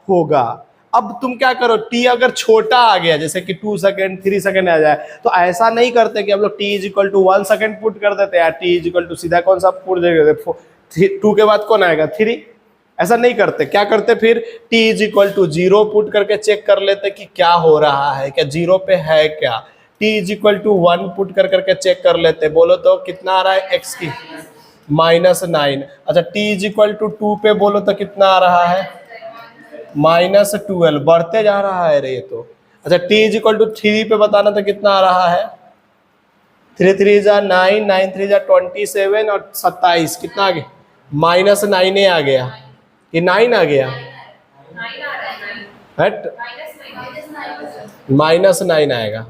होगा। अब तुम क्या करो, टी अगर छोटा आ गया जैसे कि 2 सेकेंड 3 सेकेंड आ जाए, तो ऐसा नहीं करते कि हम लोग T is equal to 1 second put कर देते हैं, टी इज इक्वल टू सीधा कौन सा पुट देते, 2 के बाद कौन आएगा 3। ऐसा नहीं करते, क्या करते फिर t is equal to 0 put करके चेक कर लेते कि क्या हो रहा है, क्या 0 पे है क्या। T is equal to 1 put कर करके चेक कर लेते, बोलो तो कितना आ रहा है एक्स की -9। अच्छा टी इज इक्वल टू 2 पे बोलो तो कितना आ रहा है -12, बढ़ते जा रहा है रे ये तो। अच्छा टी इज इक्वल टू 3 पे बताना तो कितना आ रहा है, 3 3 जा 9, 9 3 जा 27 और 27 कितना आ गया, -9 आ गया कि 9 आ गया, हट -9 आएगा।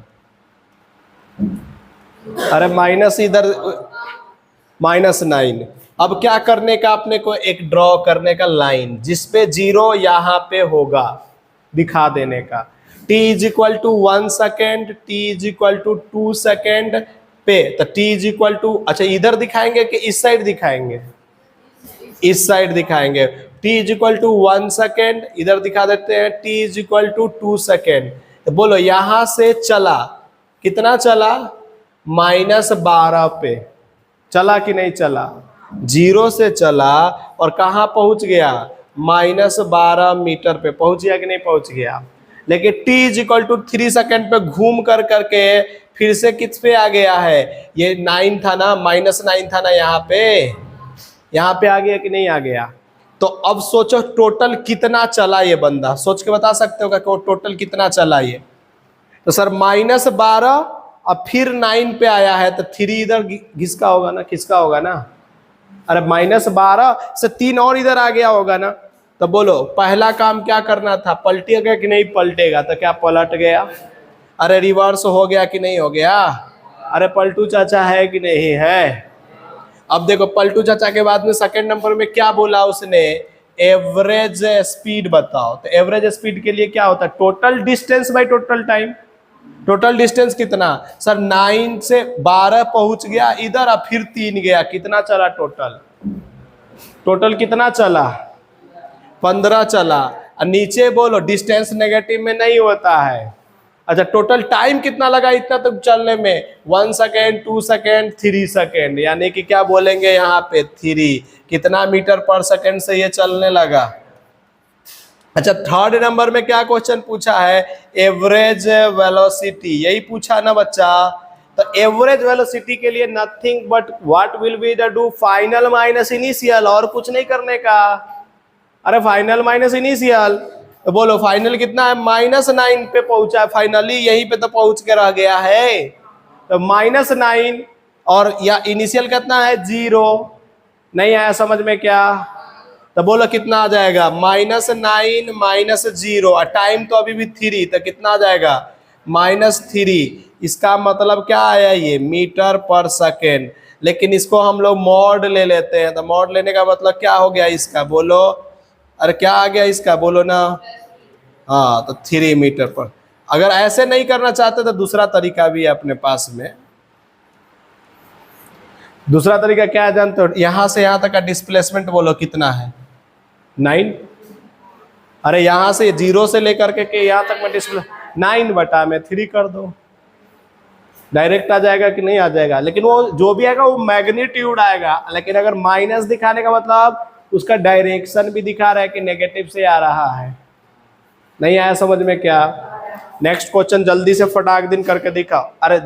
अरे माइनस इधर -9। अब क्या करने का, अपने को एक ड्रॉ करने का लाइन जिसपे 0 यहाँ पे होगा, दिखा देने का। t is equal to 1 second, t is equal to 2 second पे, तो t इज इक्वल टू, अच्छा इधर दिखाएंगे कि इस साइड दिखाएंगे, इस साइड दिखाएंगे। t is equal to 1 second, इधर दिखा देते हैं t is equal to 2 second. तो बोलो यहां से चला, कितना चला, -12 पे चला कि नहीं चला, 0 से चला और कहाँ पहुंच गया, -12 मीटर पे पहुंच गया कि नहीं पहुंच गया। लेकिन t is equal to 3 second पे घूम कर करके फिर से किस पे आ गया है, ये 9 था ना, -9 था ना, यहाँ पे आ गया कि नहीं आ गया। तो अब सोचो टोटल कितना चला ये बंदा, सोच के बता सकते हो क्या टोटल कितना चला ये। तो सर -12 अब फिर 9 पे आया है, तो 3 इधर घिसका होगा ना, खिसका होगा ना। अरे -12 से 3 और इधर आ गया होगा ना। तो बोलो पहला काम क्या करना था, पलटेगा कि नहीं पलटेगा, तो क्या पलट गया। अरे रिवर्स हो गया कि नहीं हो गया, अरे पलटू चाचा है कि नहीं है। अब देखो पलटू चाचा के बाद में सेकंड नंबर में क्या बोला उसने, एवरेज स्पीड बताओ। तो एवरेज स्पीड के लिए क्या होता है, total distance by total time. Total distance कितना, सर 9 से 12 पहुंच गया इधर और फिर 3 गया, कितना चला टोटल, टोटल कितना चला, 15 चला। और नीचे बोलो डिस्टेंस नेगेटिव में नहीं होता है। अच्छा टोटल टाइम कितना लगा इतना तक चलने में, 1 सेकेंड 2 सेकेंड 3 सेकेंड, यानी कि क्या बोलेंगे यहाँ पे 3। कितना मीटर पर सेकेंड से ये चलने लगा। अच्छा थर्ड नंबर में क्या क्वेश्चन पूछा है, एवरेज वेलोसिटी, यही पूछा ना बच्चा। तो एवरेज वेलोसिटी के लिए nothing but what will be the do, final minus initial, और कुछ नहीं करने का। अरे फाइनल माइनस इनिशियल, तो बोलो फाइनल कितना है, -9 पे पहुंचा है, फाइनली यहीं पे तो पहुंच के रह गया है। तो -9 और या इनिशियल कितना है 0, नहीं आया समझ में क्या। तो बोलो कितना आ जाएगा, -9 -0 और टाइम तो अभी भी 3, तो कितना आ जाएगा -3। इसका मतलब क्या आया ये, मीटर पर सेकेंड। लेकिन इसको हम लोग मॉड ले लेते हैं, तो मॉड लेने का मतलब क्या हो गया इसका, बोलो अरे क्या आ गया इसका, बोलो ना। हाँ तो 3 मीटर पर। अगर ऐसे नहीं करना चाहते तो दूसरा तरीका भी है अपने पास में। दूसरा तरीका क्या है जानते हो, यहां से यहां तक का डिस्प्लेसमेंट बोलो कितना है, 9। अरे यहाँ से 0 से लेकर के यहाँ तक मैं डिस्प्ले 9/3 कर दो, डायरेक्ट आ जाएगा कि नहीं आ जाएगा। लेकिन वो जो भी आएगा वो मैग्नीट्यूड आएगा, लेकिन अगर माइनस दिखाने का मतलब उसका डायरेक्शन भी दिखा रहा है कि नेगेटिव से आ रहा है। नहीं आया समझ में क्या? नेक्स्ट क्वेश्चन जल्दी से फटाक दिन करके दिखाओ। अरे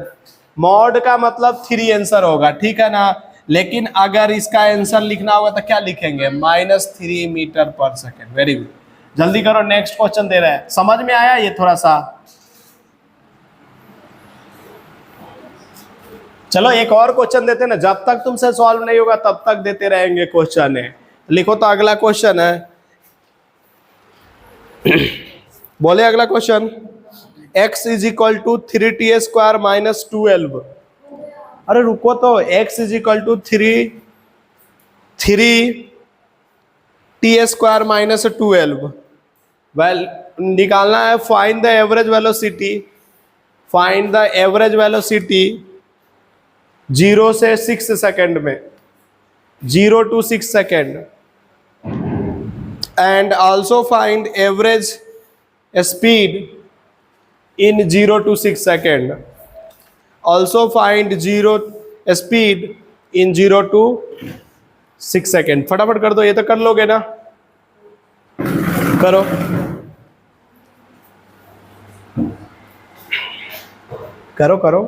मॉड का मतलब 3 आंसर होगा, ठीक है ना, लेकिन अगर इसका आंसर लिखना होगा तो क्या लिखेंगे? -3 मीटर पर सेकेंड। वेरी गुड, जल्दी करो, नेक्स्ट क्वेश्चन दे रहे हैं। समझ में आया ये थोड़ा सा? चलो एक और क्वेश्चन देते ना, जब तक तुमसे सॉल्व नहीं होगा तब तक देते रहेंगे क्वेश्चन है। लिखो तो अगला क्वेश्चन है, बोले अगला क्वेश्चन, x = 3t² - 12। अरे रुको तो, x = 3t² - 12। वेल निकालना है, find the average velocity. Find the average velocity 0 से 6 सेकेंड में, 0 to 6 second, and also find average speed in 0 to 6 second. Also find 0 speed in 0 to 6 second. फटाफट कर दो, ये तो कर लोगे ना? करो। करो करो।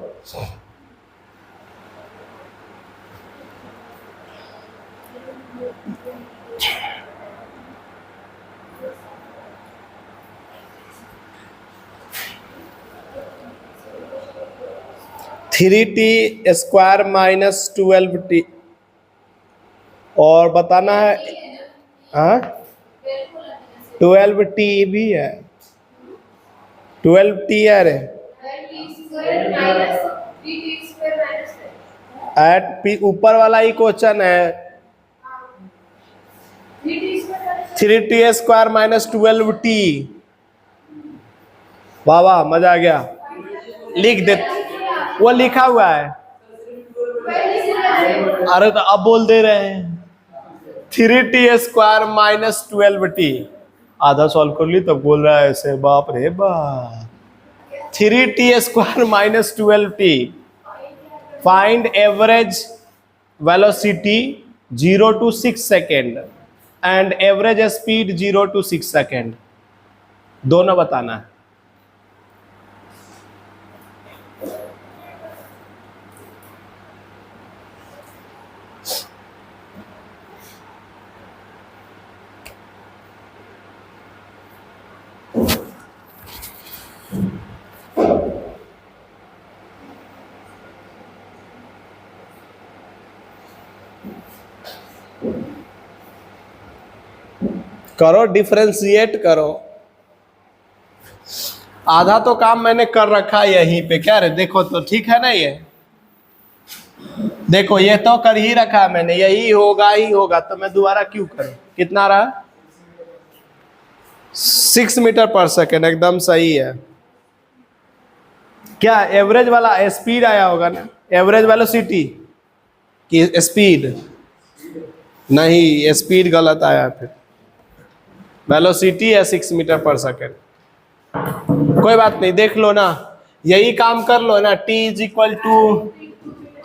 (3t² - 12t) और बताना है, हाँ 12t भी है, 12t है रे, एट ऊपर वाला ही क्वेश्चन है, 3t² - 12t। वाह वाह, मजा आ गया। लिख दे, वो लिखा हुआ है। अरे तो अब बोल दे रहे हैं 3t² - 12t। आधा सॉल्व कर ली तब बोल रहा है ऐसे, बाप रे बाप। 3t² - 12t। Find average velocity 0 to 6 second and average speed 0 to 6 second, दोनों बताना है। करो, डिफरेंशिएट करो। आधा तो काम मैंने कर रखा है यहीं पे, क्या रे? देखो तो ठीक है ना, ये देखो ये तो कर ही रखा है मैंने, यही होगा ही होगा, तो मैं दोबारा क्यों करूं? कितना रहा? 6 मीटर पर सेकेंड, एकदम सही है। क्या एवरेज वाला स्पीड आया होगा ना? एवरेज वेलोसिटी की स्पीड नहीं, स्पीड गलत आया, फिर वेलोसिटी है 6 मीटर पर सेकेंड। कोई बात नहीं, देख लो ना, यही काम कर लो ना। t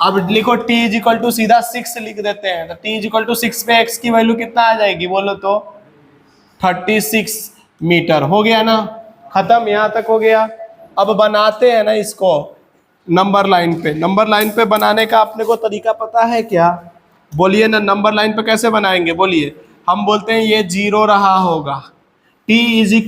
अब लिखो, t सीधा 6 लिख देते हैं, तो t 6 पे x की वैल्यू कितना आ जाएगी बोलो तो? 36 मीटर। हो गया ना, खत्म, यहां तक हो गया। अब बनाते हैं ना इसको नंबर लाइन पे। नंबर लाइन पे बनाने का अपने को तरीका पता है क्या? बोलिए ना, नंबर लाइन पे कैसे बनाएंगे बोलिए? हम बोलते हैं ये 0 रहा होगा, t =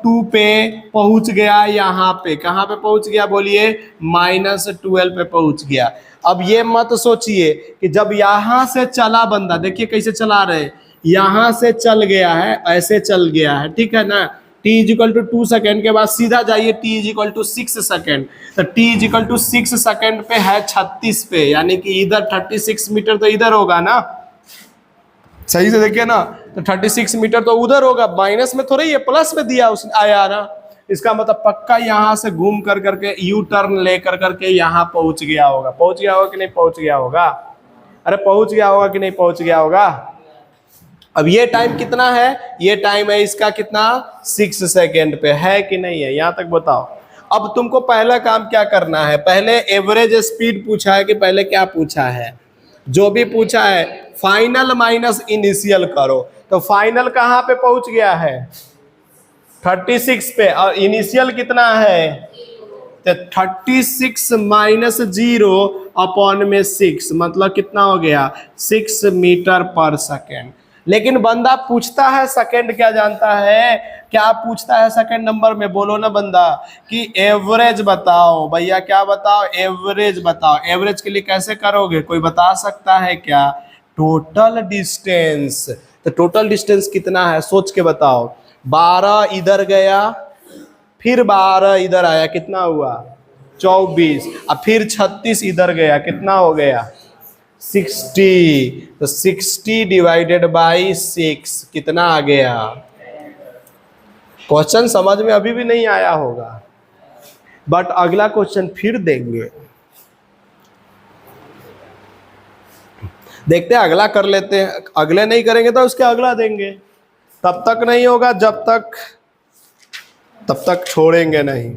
2 पे पहुंच गया, यहाँ पे कहाँ पे पहुंच गया बोलिए? -12 पे पहुंच गया। अब ये मत सोचिए कि जब यहाँ से चला बंदा, देखिए कैसे चला रहे, यहाँ से चल गया है, ऐसे चल गया है, ठीक है ना। t = 2 सेकेंड के बाद सीधा जाइए t = 6 सेकेंड, तो t = 6 सेकेंड पे है 36 पे, यानी कि इधर 36 मीटर तो इधर होगा ना, सही से देखिए ना, तो 36 मीटर तो उधर होगा, माइनस में थोड़ा, ये प्लस में दिया उसने आया ना, इसका मतलब पक्का यहाँ से घूम कर करके यू टर्न लेकर करके यहाँ पहुंच गया होगा। पहुंच गया होगा कि नहीं पहुंच गया होगा? अरे पहुंच गया होगा कि नहीं पहुंच गया होगा? अब ये टाइम कितना है, ये टाइम है इसका कितना 6 सेकेंड पे है कि नहीं है, यहां तक बताओ। अब तुमको पहला काम क्या करना है, पहले एवरेज स्पीड पूछा है कि पहले क्या पूछा है, जो भी पूछा है फाइनल माइनस इनिशियल करो। तो फाइनल कहां पे पहुंच गया है 36 पे, और इनिशियल कितना है, तो 36 माइनस 0 अपॉन में 6, मतलब कितना हो गया 6 मीटर पर सेकेंड। लेकिन बंदा पूछता है सेकंड क्या जानता है, क्या पूछता है सेकंड नंबर में, बोलो ना बंदा कि एवरेज बताओ। भैया क्या बताओ, एवरेज बताओ। एवरेज के लिए कैसे करोगे, कोई बता सकता है क्या, टोटल डिस्टेंस। तो टोटल डिस्टेंस कितना है सोच के बताओ, 12 इधर गया, फिर 12 इधर आया, कितना हुआ 24, और फिर 36 इधर गया, कितना हो गया 60। तो 60 डिवाइडेड बाई 6 कितना आ गया। क्वेश्चन समझ में अभी भी नहीं आया होगा, बट अगला क्वेश्चन फिर देंगे, देखते हैं अगला कर लेते हैं। अगले नहीं करेंगे तो उसके अगला देंगे, तब तक नहीं होगा तब तक छोड़ेंगे नहीं।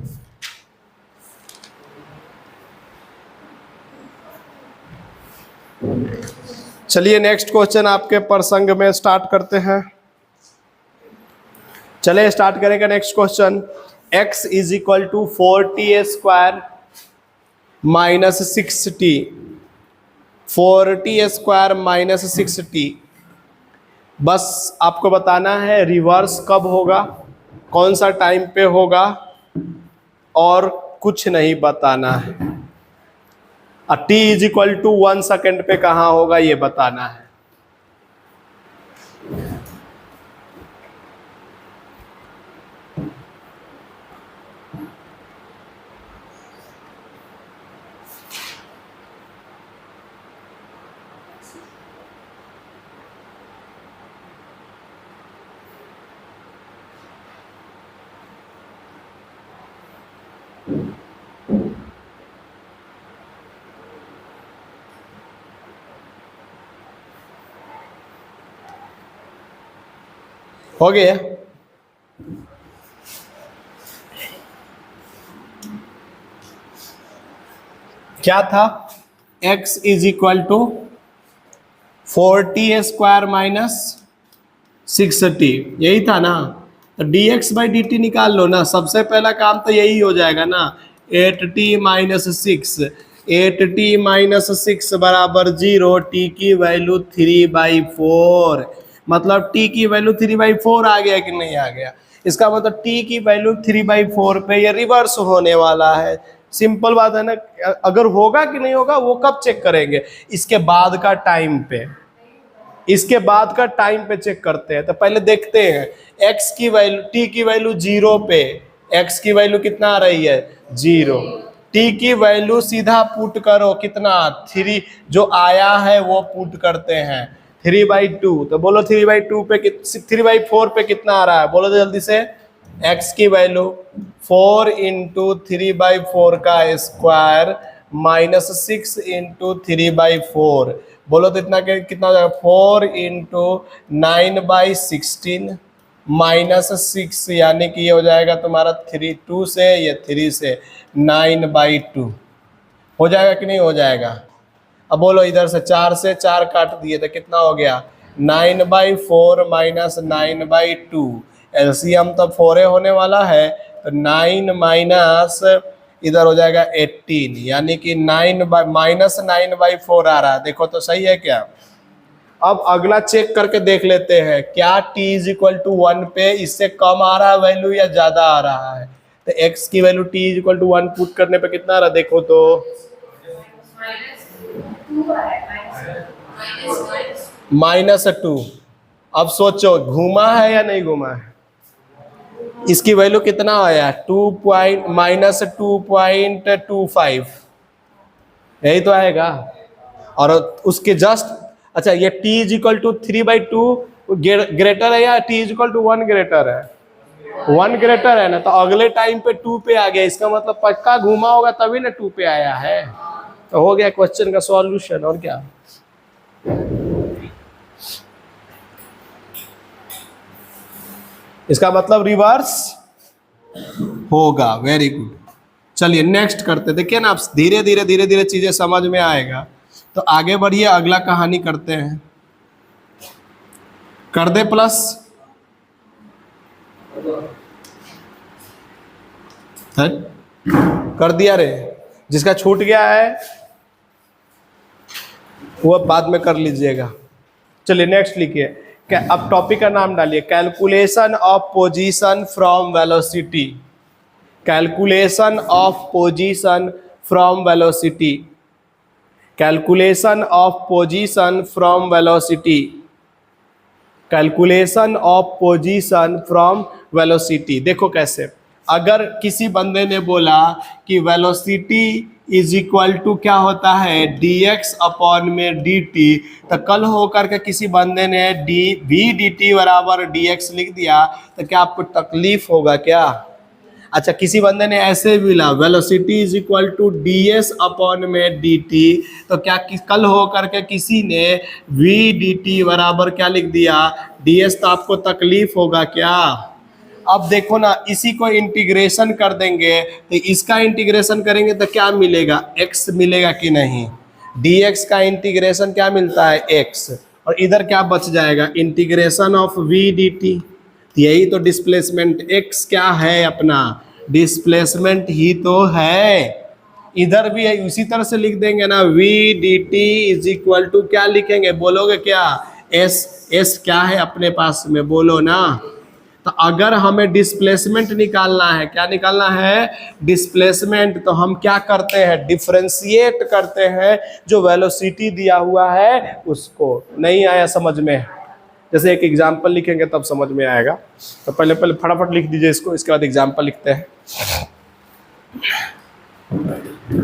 चलिए नेक्स्ट क्वेश्चन आपके प्रसंग में स्टार्ट करते हैं। चलिए स्टार्ट करेंगे next question. x is equal to 40 square minus 60, 40 square minus 60। बस आपको बताना है रिवर्स कब होगा, कौन सा टाइम पे होगा, और कुछ नहीं बताना है। t is equal to 1 second पे कहाँ होगा ये बताना है। हो गया, क्या था, x is equal to 40 square minus 60, यही था ना। तो dx बाई डी टी निकाल लो ना, सबसे पहला काम तो यही हो जाएगा ना। 8t माइनस 6, 8t माइनस 6 बराबर 0, t की वैल्यू 3/4, मतलब t की वैल्यू 3/4 आ गया कि नहीं आ गया। इसका मतलब t की वैल्यू 3/4 पे ये रिवर्स होने वाला है। सिंपल बात है ना। अगर होगा कि नहीं होगा वो कब चेक करेंगे, इसके बाद का टाइम पे, इसके बाद का टाइम पे चेक करते हैं। तो पहले देखते हैं x की वैल्यू, t की वैल्यू 0 पे, x की वैल्यू कितना आ रही है 0, t की वैल्यू सीधा पुट करो, कितना 3, जो आया है वो पुट करते हैं 3/2। तो बोलो 3/2 पे 3/4 पे कितना आ रहा है, बोलो तो जल्दी से। x की वैल्यू 4 इंटू 3/4 का स्क्वायर माइनस 6 इंटू 3/4, बोलो तो इतना कितना हो जाएगा, 4 इंटू 9/16 माइनस 6, यानी कि ये हो जाएगा तुम्हारा 2 से, ये 3 से 9/2 हो जाएगा कि नहीं हो जाएगा। अब बोलो इधर से 4 से 4 काट दिए तो कितना हो गया 9/4 माइनस 9/2, एलसीएम तो 4 होने वाला है, तो 9 माइनस इधर हो जाएगा 18, यानी कि माइनस 9/4 आ रहा है। देखो तो सही है क्या। अब अगला चेक करके देख लेते हैं क्या t इज इक्वल टू 1 पे इससे कम आ रहा है वैल्यू या ज्यादा आ रहा है। तो x की value t is equal to 1 put करने पे कितना आ रहा है, देखो तो -2। अब सोचो घूमा है या नहीं घूमा है, इसकी वैल्यू कितना आया -2.25, यही तो आएगा। और उसके जस्ट, अच्छा ये t is equal to 3/2 greater है या t is equal to 1 greater है, 1 ग्रेटर है ना, तो अगले टाइम पे 2 पे आ गया, इसका मतलब पक्का घूमा होगा तभी ना 2 पे आया है। तो हो गया क्वेश्चन का सॉल्यूशन, और क्या। इसका मतलब रिवर्स होगा। Very good. चलिए नेक्स्ट करते, देखिए ना, आप धीरे धीरे धीरे धीरे चीजें समझ में आएगा। तो आगे बढ़िए, अगला कहानी करते हैं। कर दे प्लस, है? कर दिया रे। जिसका छूट गया है वो अब बाद में कर लीजिएगा। चलिए नेक्स्ट लिखिए। अब टॉपिक का नाम डालिए, calculation of position from velocity. Calculation of position from velocity. Calculation of position from velocity. Calculation of position from velocity. देखो कैसे, अगर किसी बंदे ने बोला कि वेलोसिटी इज इक्वल टू क्या होता है, dx अपॉन में dt, तो कल होकर के किसी बंदे ने v dt बराबर dx लिख दिया, तो क्या आपको तकलीफ होगा क्या? अच्छा, किसी बंदे ने ऐसे भी ला velocity is equal to ds upon में dt, तो क्या कल होकर के किसी ने v dt बराबर क्या लिख दिया, ds, तो आपको तकलीफ होगा क्या? अब देखो ना, इसी को इंटीग्रेशन कर देंगे, तो इसका इंटीग्रेशन करेंगे तो क्या मिलेगा, x मिलेगा कि नहीं। dx का इंटीग्रेशन क्या मिलता है, x, और इधर क्या बच जाएगा, इंटीग्रेशन ऑफ v dt। यही तो डिस्प्लेसमेंट, x क्या है अपना, डिस्प्लेसमेंट ही तो है। इधर भी है, उसी तरह से लिख देंगे ना, v dt is equal to क्या लिखेंगे, बोलोगे क्या, s क्या है अपने पास में, बोलो ना। तो अगर हमें डिस्प्लेसमेंट निकालना है, क्या निकालना है, डिस्प्लेसमेंट, तो हम क्या करते हैं, डिफरेंशिएट करते हैं जो वेलोसिटी दिया हुआ है उसको। नहीं आया समझ में? जैसे एक एग्जाम्पल लिखेंगे तब समझ में आएगा। तो पहले फटाफट लिख दीजिए इसको, इसके बाद एग्जाम्पल लिखते हैं।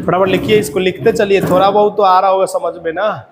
फटाफट लिखिए इसको, लिखते चलिए, थोड़ा बहुत तो आ रहा होगा समझ में ना।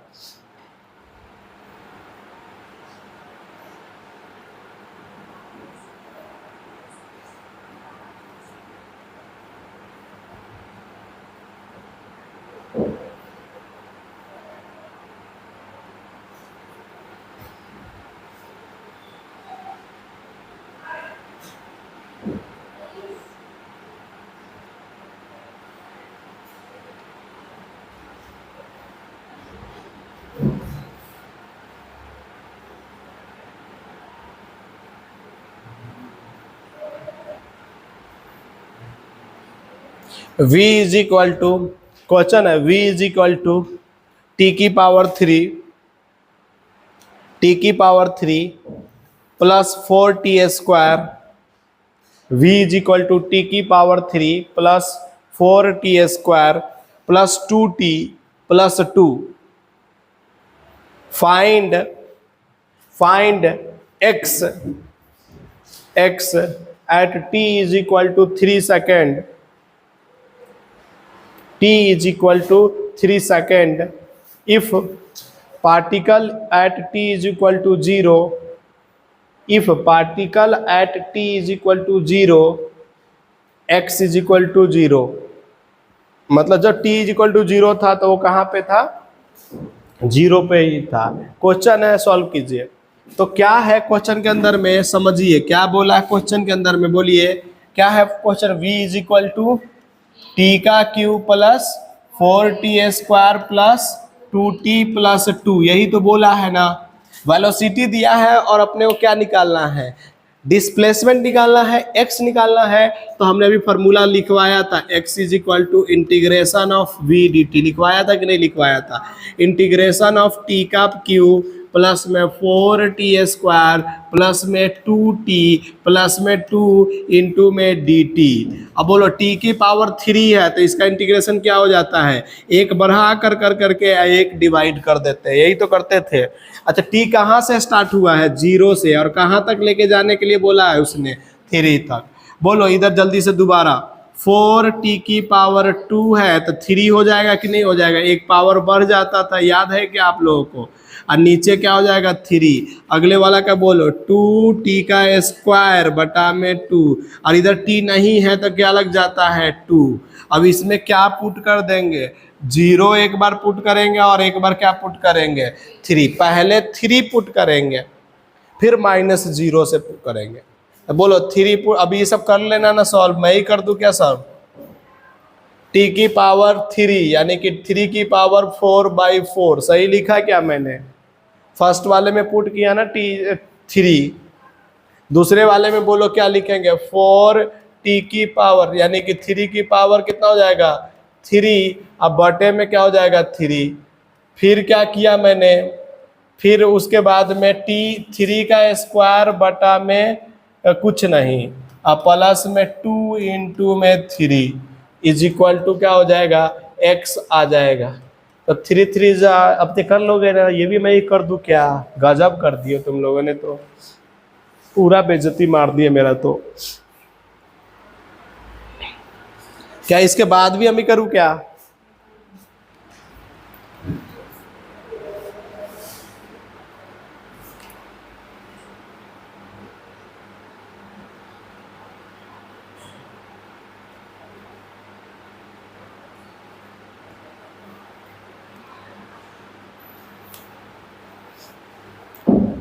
v is equal to, question है, v is equal to T की power 3 plus 4t square. v is equal to T की power 3 plus 4t square plus 2t plus 2। Find x at t is equal to 3 second. t is equal to 3 second if particle at t is equal to 0, if particle at t is equal to 0, x is equal to 0। मतलब जब t is equal to 0 था तो वो कहाँ पे था, 0 पे ही था। क्वेश्चन है, सॉल्व कीजिए। तो क्या है क्वेश्चन के अंदर में, समझिए क्या बोला है क्वेश्चन के अंदर में, बोलिए क्या है question. v is equal to T का cube plus 4t square plus 2t plus 2, यही तो बोला है ना। वेलोसिटी दिया है और अपने को क्या निकालना है, डिस्प्लेसमेंट निकालना है, x निकालना है। तो हमने अभी फार्मूला लिखवाया था, x is equal to integration of v dt, लिखवाया था कि नहीं लिखवाया था, इंटीग्रेशन ऑफ t का क्यूब प्लस में 4t स्क्वायर प्लस में 2t प्लस में 2 इंटू में dt। अब बोलो t की पावर 3 है तो इसका इंटीग्रेशन क्या हो जाता है, एक बढ़ा कर करके एक डिवाइड कर देते हैं, यही तो करते थे। अच्छा, t कहाँ से स्टार्ट हुआ है, 0 से, और कहाँ तक लेके जाने के लिए बोला है उसने, 3 तक। बोलो इधर जल्दी से दोबारा, 4t की पावर 2 है तो 3 हो जाएगा कि नहीं हो जाएगा, एक पावर बढ़ जाता था, याद है क्या आप लोगों को, और नीचे क्या हो जाएगा 3। अगले वाला का बोलो 2t का स्क्वायर बटा में 2, और इधर t नहीं है तो क्या लग जाता है 2। अब इसमें क्या पुट कर देंगे, 0 एक बार पुट करेंगे और एक बार क्या पुट करेंगे, 3। पहले 3 पुट करेंगे फिर -0 से पुट करेंगे, बोलो थ्री, अभी ये सब कर लेना ना सॉल्व, मैं ही कर दूं क्या सॉल्व? टी की पावर 3 यानी कि 3 की पावर 4/4, सही लिखा क्या मैंने? फर्स्ट वाले में पुट किया ना टी 3, दूसरे वाले में बोलो क्या लिखेंगे? 4 टी की पावर यानी कि 3 की पावर कितना हो जाएगा? 3। अब बटे में क्या हो जाएगा? 3। फिर क्या किया मैंने? फिर उसके बाद में टी 3 का स्क्वायर बटा में कुछ नहीं, अब प्लस में 2 × 3 इज इक्वल टू क्या हो जाएगा? x आ जाएगा। तो 3 जा, अब तो कर लोगे ना? ये भी मैं ही कर दूं क्या? गजब कर दिए तुम लोगों ने, तो पूरा बेइज्जती मार दिए मेरा। तो क्या इसके बाद भी हम ही करूं क्या?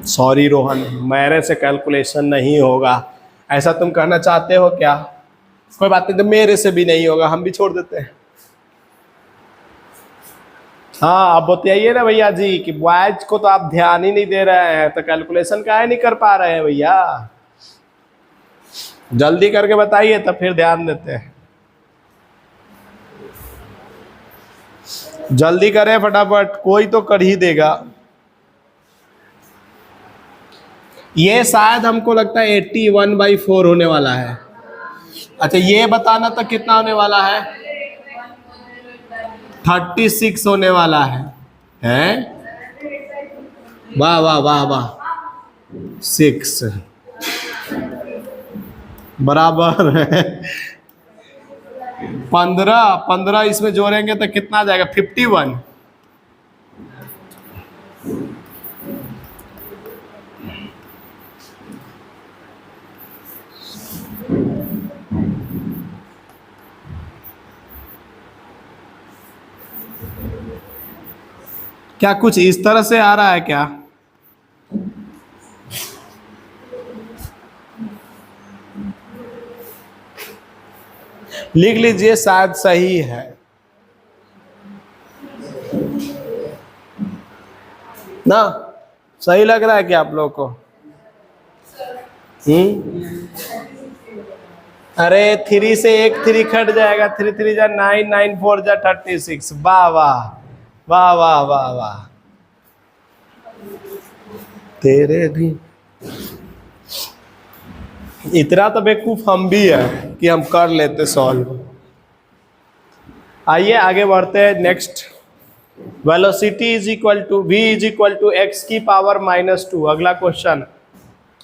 सॉरी रोहन, मेरे से कैलकुलेशन नहीं होगा, ऐसा तुम कहना चाहते हो क्या? कोई बात नहीं, तो मेरे से भी नहीं होगा, हम भी छोड़ देते हैं। हाँ, अब बताइए ना भैया जी कि बॉयज को तो आप ध्यान ही नहीं दे रहे हैं, तो कैलकुलेशन काहे नहीं कर पा रहे हैं भैया? जल्दी करके बताइए तो फिर ध्यान देते हैं। जल्दी करें फटाफट, कोई तो कर ही देगा। ये शायद हमको लगता है 81/4 होने वाला है। अच्छा, ये बताना तो कितना होने वाला है? 36 होने वाला है। हैं? वाह वाह वाह वाह, 6 बराबर है 15 इसमें जोड़ेंगे तो कितना आ जाएगा? 51। क्या कुछ इस तरह से आ रहा है क्या? लिख लीजिए, शायद सही है ना? सही लग रहा है क्या आप लोग को? अरे 3 से एक 3 कट जाएगा, 3 3 जा 9, 9 4 जा 36। वाह वाह वाह वाह वाह वाह, तेरे भी इतना तो बेवकूफ हम भी है कि हम कर लेते सॉल्व। आइए आगे बढ़ते हैं। Next, velocity is equal to v is equal to X की पावर -2। अगला question,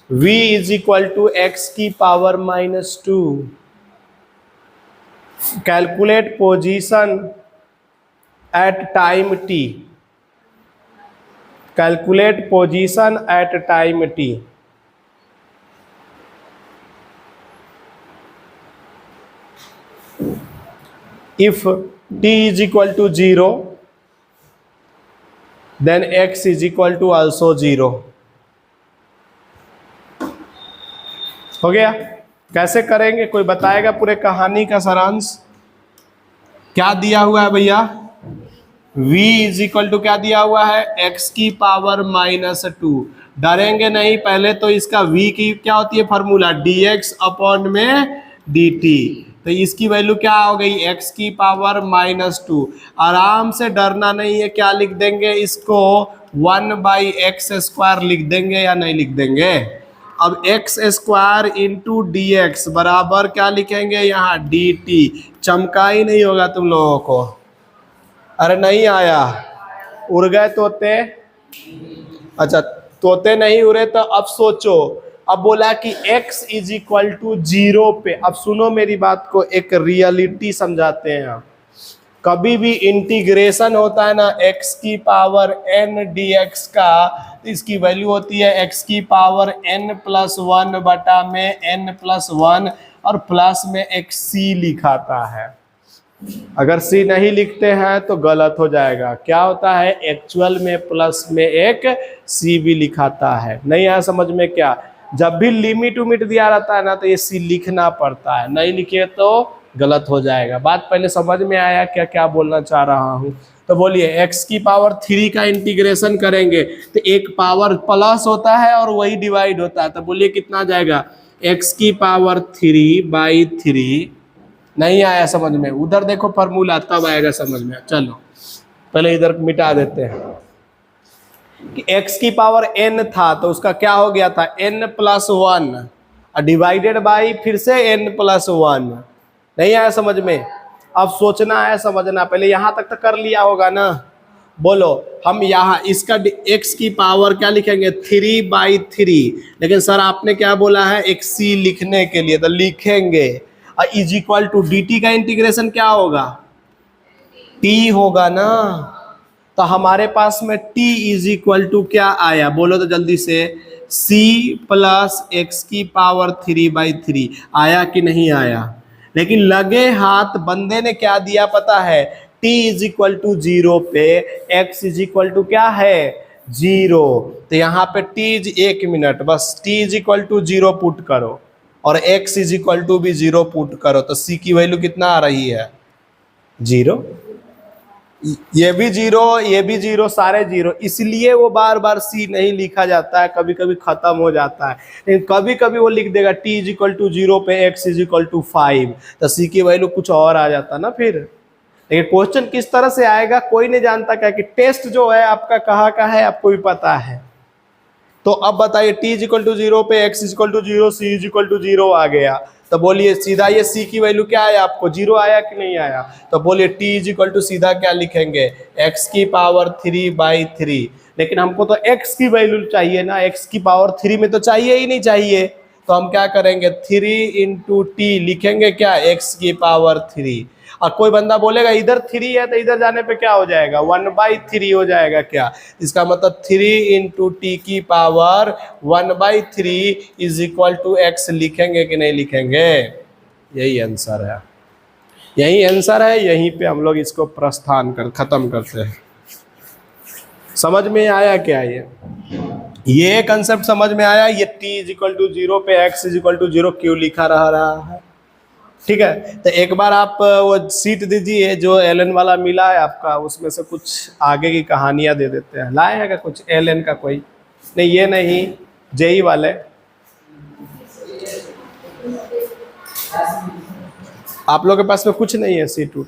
v is equal to X की power -2। Calculate position at time t। Calculate position at time t। If t is equal to 0, then x is equal to also 0। हो गया? कैसे करेंगे, कोई बताएगा पूरे कहानी का सारांश? क्या दिया हुआ है भैया? v इज इक्वल टू क्या दिया हुआ है? x की पावर -2। डरेंगे नहीं, पहले तो इसका v की क्या होती है फॉर्मूला? dx अपॉन में dt। तो इसकी वैल्यू क्या हो गई? x की पावर -2। आराम से, डरना नहीं है। क्या लिख देंगे इसको? 1/x² लिख देंगे या नहीं लिख देंगे? अब x² इंटू dx बराबर क्या लिखेंगे यहाँ? dt। चमका ही नहीं होगा तुम लोगों को। अरे नहीं आया, उड़ गए तोते? अच्छा, तोते नहीं उड़े तो अब सोचो। अब बोला कि x इज इक्वल टू 0 पे। अब सुनो मेरी बात को, एक रियलिटी समझाते हैं हम। कभी भी इंटीग्रेशन होता है ना x की पावर n dx का, इसकी वैल्यू होती है x की पावर n+1 बटा में n+1 और प्लस में एक c लिखाता है। अगर c नहीं लिखते हैं तो गलत हो जाएगा। क्या होता है? एक्चुअल में प्लस में एक c भी लिखाता है। नहीं आया समझ में क्या? जब भी लिमिट उमिट दिया रहता है ना तो ये सी लिखना पड़ता है, नहीं लिखे तो गलत हो जाएगा। बात पहले समझ में आया क्या क्या बोलना चाह रहा हूँ? तो बोलिए x की पावर 3 का इंटीग्रेशन करेंगे तो एक पावर प्लस होता है और वही डिवाइड होता है, तो बोलिए कितना आ जाएगा? x की पावर 3/3। नहीं आया समझ में? उधर देखो फॉर्मूला, तब आएगा समझ में। चलो पहले इधर मिटा देते हैं कि x की पावर n था तो उसका क्या हो गया था? n+1 डिवाइडेड बाई फिर से n+1। नहीं आया समझ में? अब सोचना है, समझना। पहले यहां तक तो कर लिया होगा ना? बोलो हम यहाँ इसका x की पावर क्या लिखेंगे? 3/3। लेकिन सर आपने क्या बोला है? xc लिखने के लिए, तो लिखेंगे इज इक्वल टू dt का इंटीग्रेशन क्या होगा? t होगा ना। तो हमारे पास में t इज इक्वल टू क्या आया? बोलो तो जल्दी से। c प्लस x की पावर 3/3 आया कि नहीं आया? लेकिन लगे हाथ बंदे ने क्या दिया पता है? t इज इक्वल टू 0 पे x इज इक्वल टू क्या है? 0। तो यहाँ पे t 1 मिनट बस, t is equal to 0 put करो और x इज इक्वल टू भी 0 पुट करो, तो c की वैल्यू कितना आ रही है? 0। ये भी 0, ये भी 0, सारे 0। इसलिए वो बार बार सी नहीं लिखा जाता है, कभी कभी खत्म हो जाता है। लेकिन कभी कभी वो लिख देगा t इज इक्वल टू 0 पे x इज इक्वल टू 5, तो सी की वैल्यू कुछ और आ जाता ना फिर। लेकिन क्वेश्चन किस तरह से आएगा कोई नहीं जानता, क्या कि टेस्ट जो है आपका कहाँ का है आपको भी पता है। तो अब बताइए t इज इक्वल टू 0 पे x is equal to 0, c is equal to 0 आ गया, तो बोलिए सीधा ये c की वैल्यू क्या आया आपको? 0 आया कि नहीं आया? तो बोलिए t इज इक्वल टू सीधा क्या लिखेंगे? x की पावर 3/3। लेकिन हमको तो x की वैल्यू चाहिए ना, x की पावर 3 में तो चाहिए ही नहीं चाहिए, तो हम क्या करेंगे? 3 इंटू टी लिखेंगे क्या? x की पावर 3। और कोई बंदा बोलेगा इधर 3 है तो इधर जाने पे क्या हो जाएगा? 1/3 हो जाएगा क्या? इसका मतलब 3 इंटू टी की power 1/3 is equal to x लिखेंगे कि नहीं लिखेंगे? यही आंसर है, यही आंसर है। यहीं पे हम लोग इसको प्रस्थान कर खत्म करते हैं। समझ में आया क्या? ये कंसेप्ट समझ में आया? ये t इज इक्वल टू 0 पे x इज इक्वल टू 0 क्यों लिखा रहा है? ठीक है, तो एक बार आप वो सीट दीजिए जो एलन वाला मिला है आपका, उसमें से कुछ आगे की कहानियां दे देते हैं। लाए हैं क्या कुछ एलन का? कोई नहीं, ये नहीं, जेई वाले। आप लोग के पास में कुछ नहीं है सीट उट?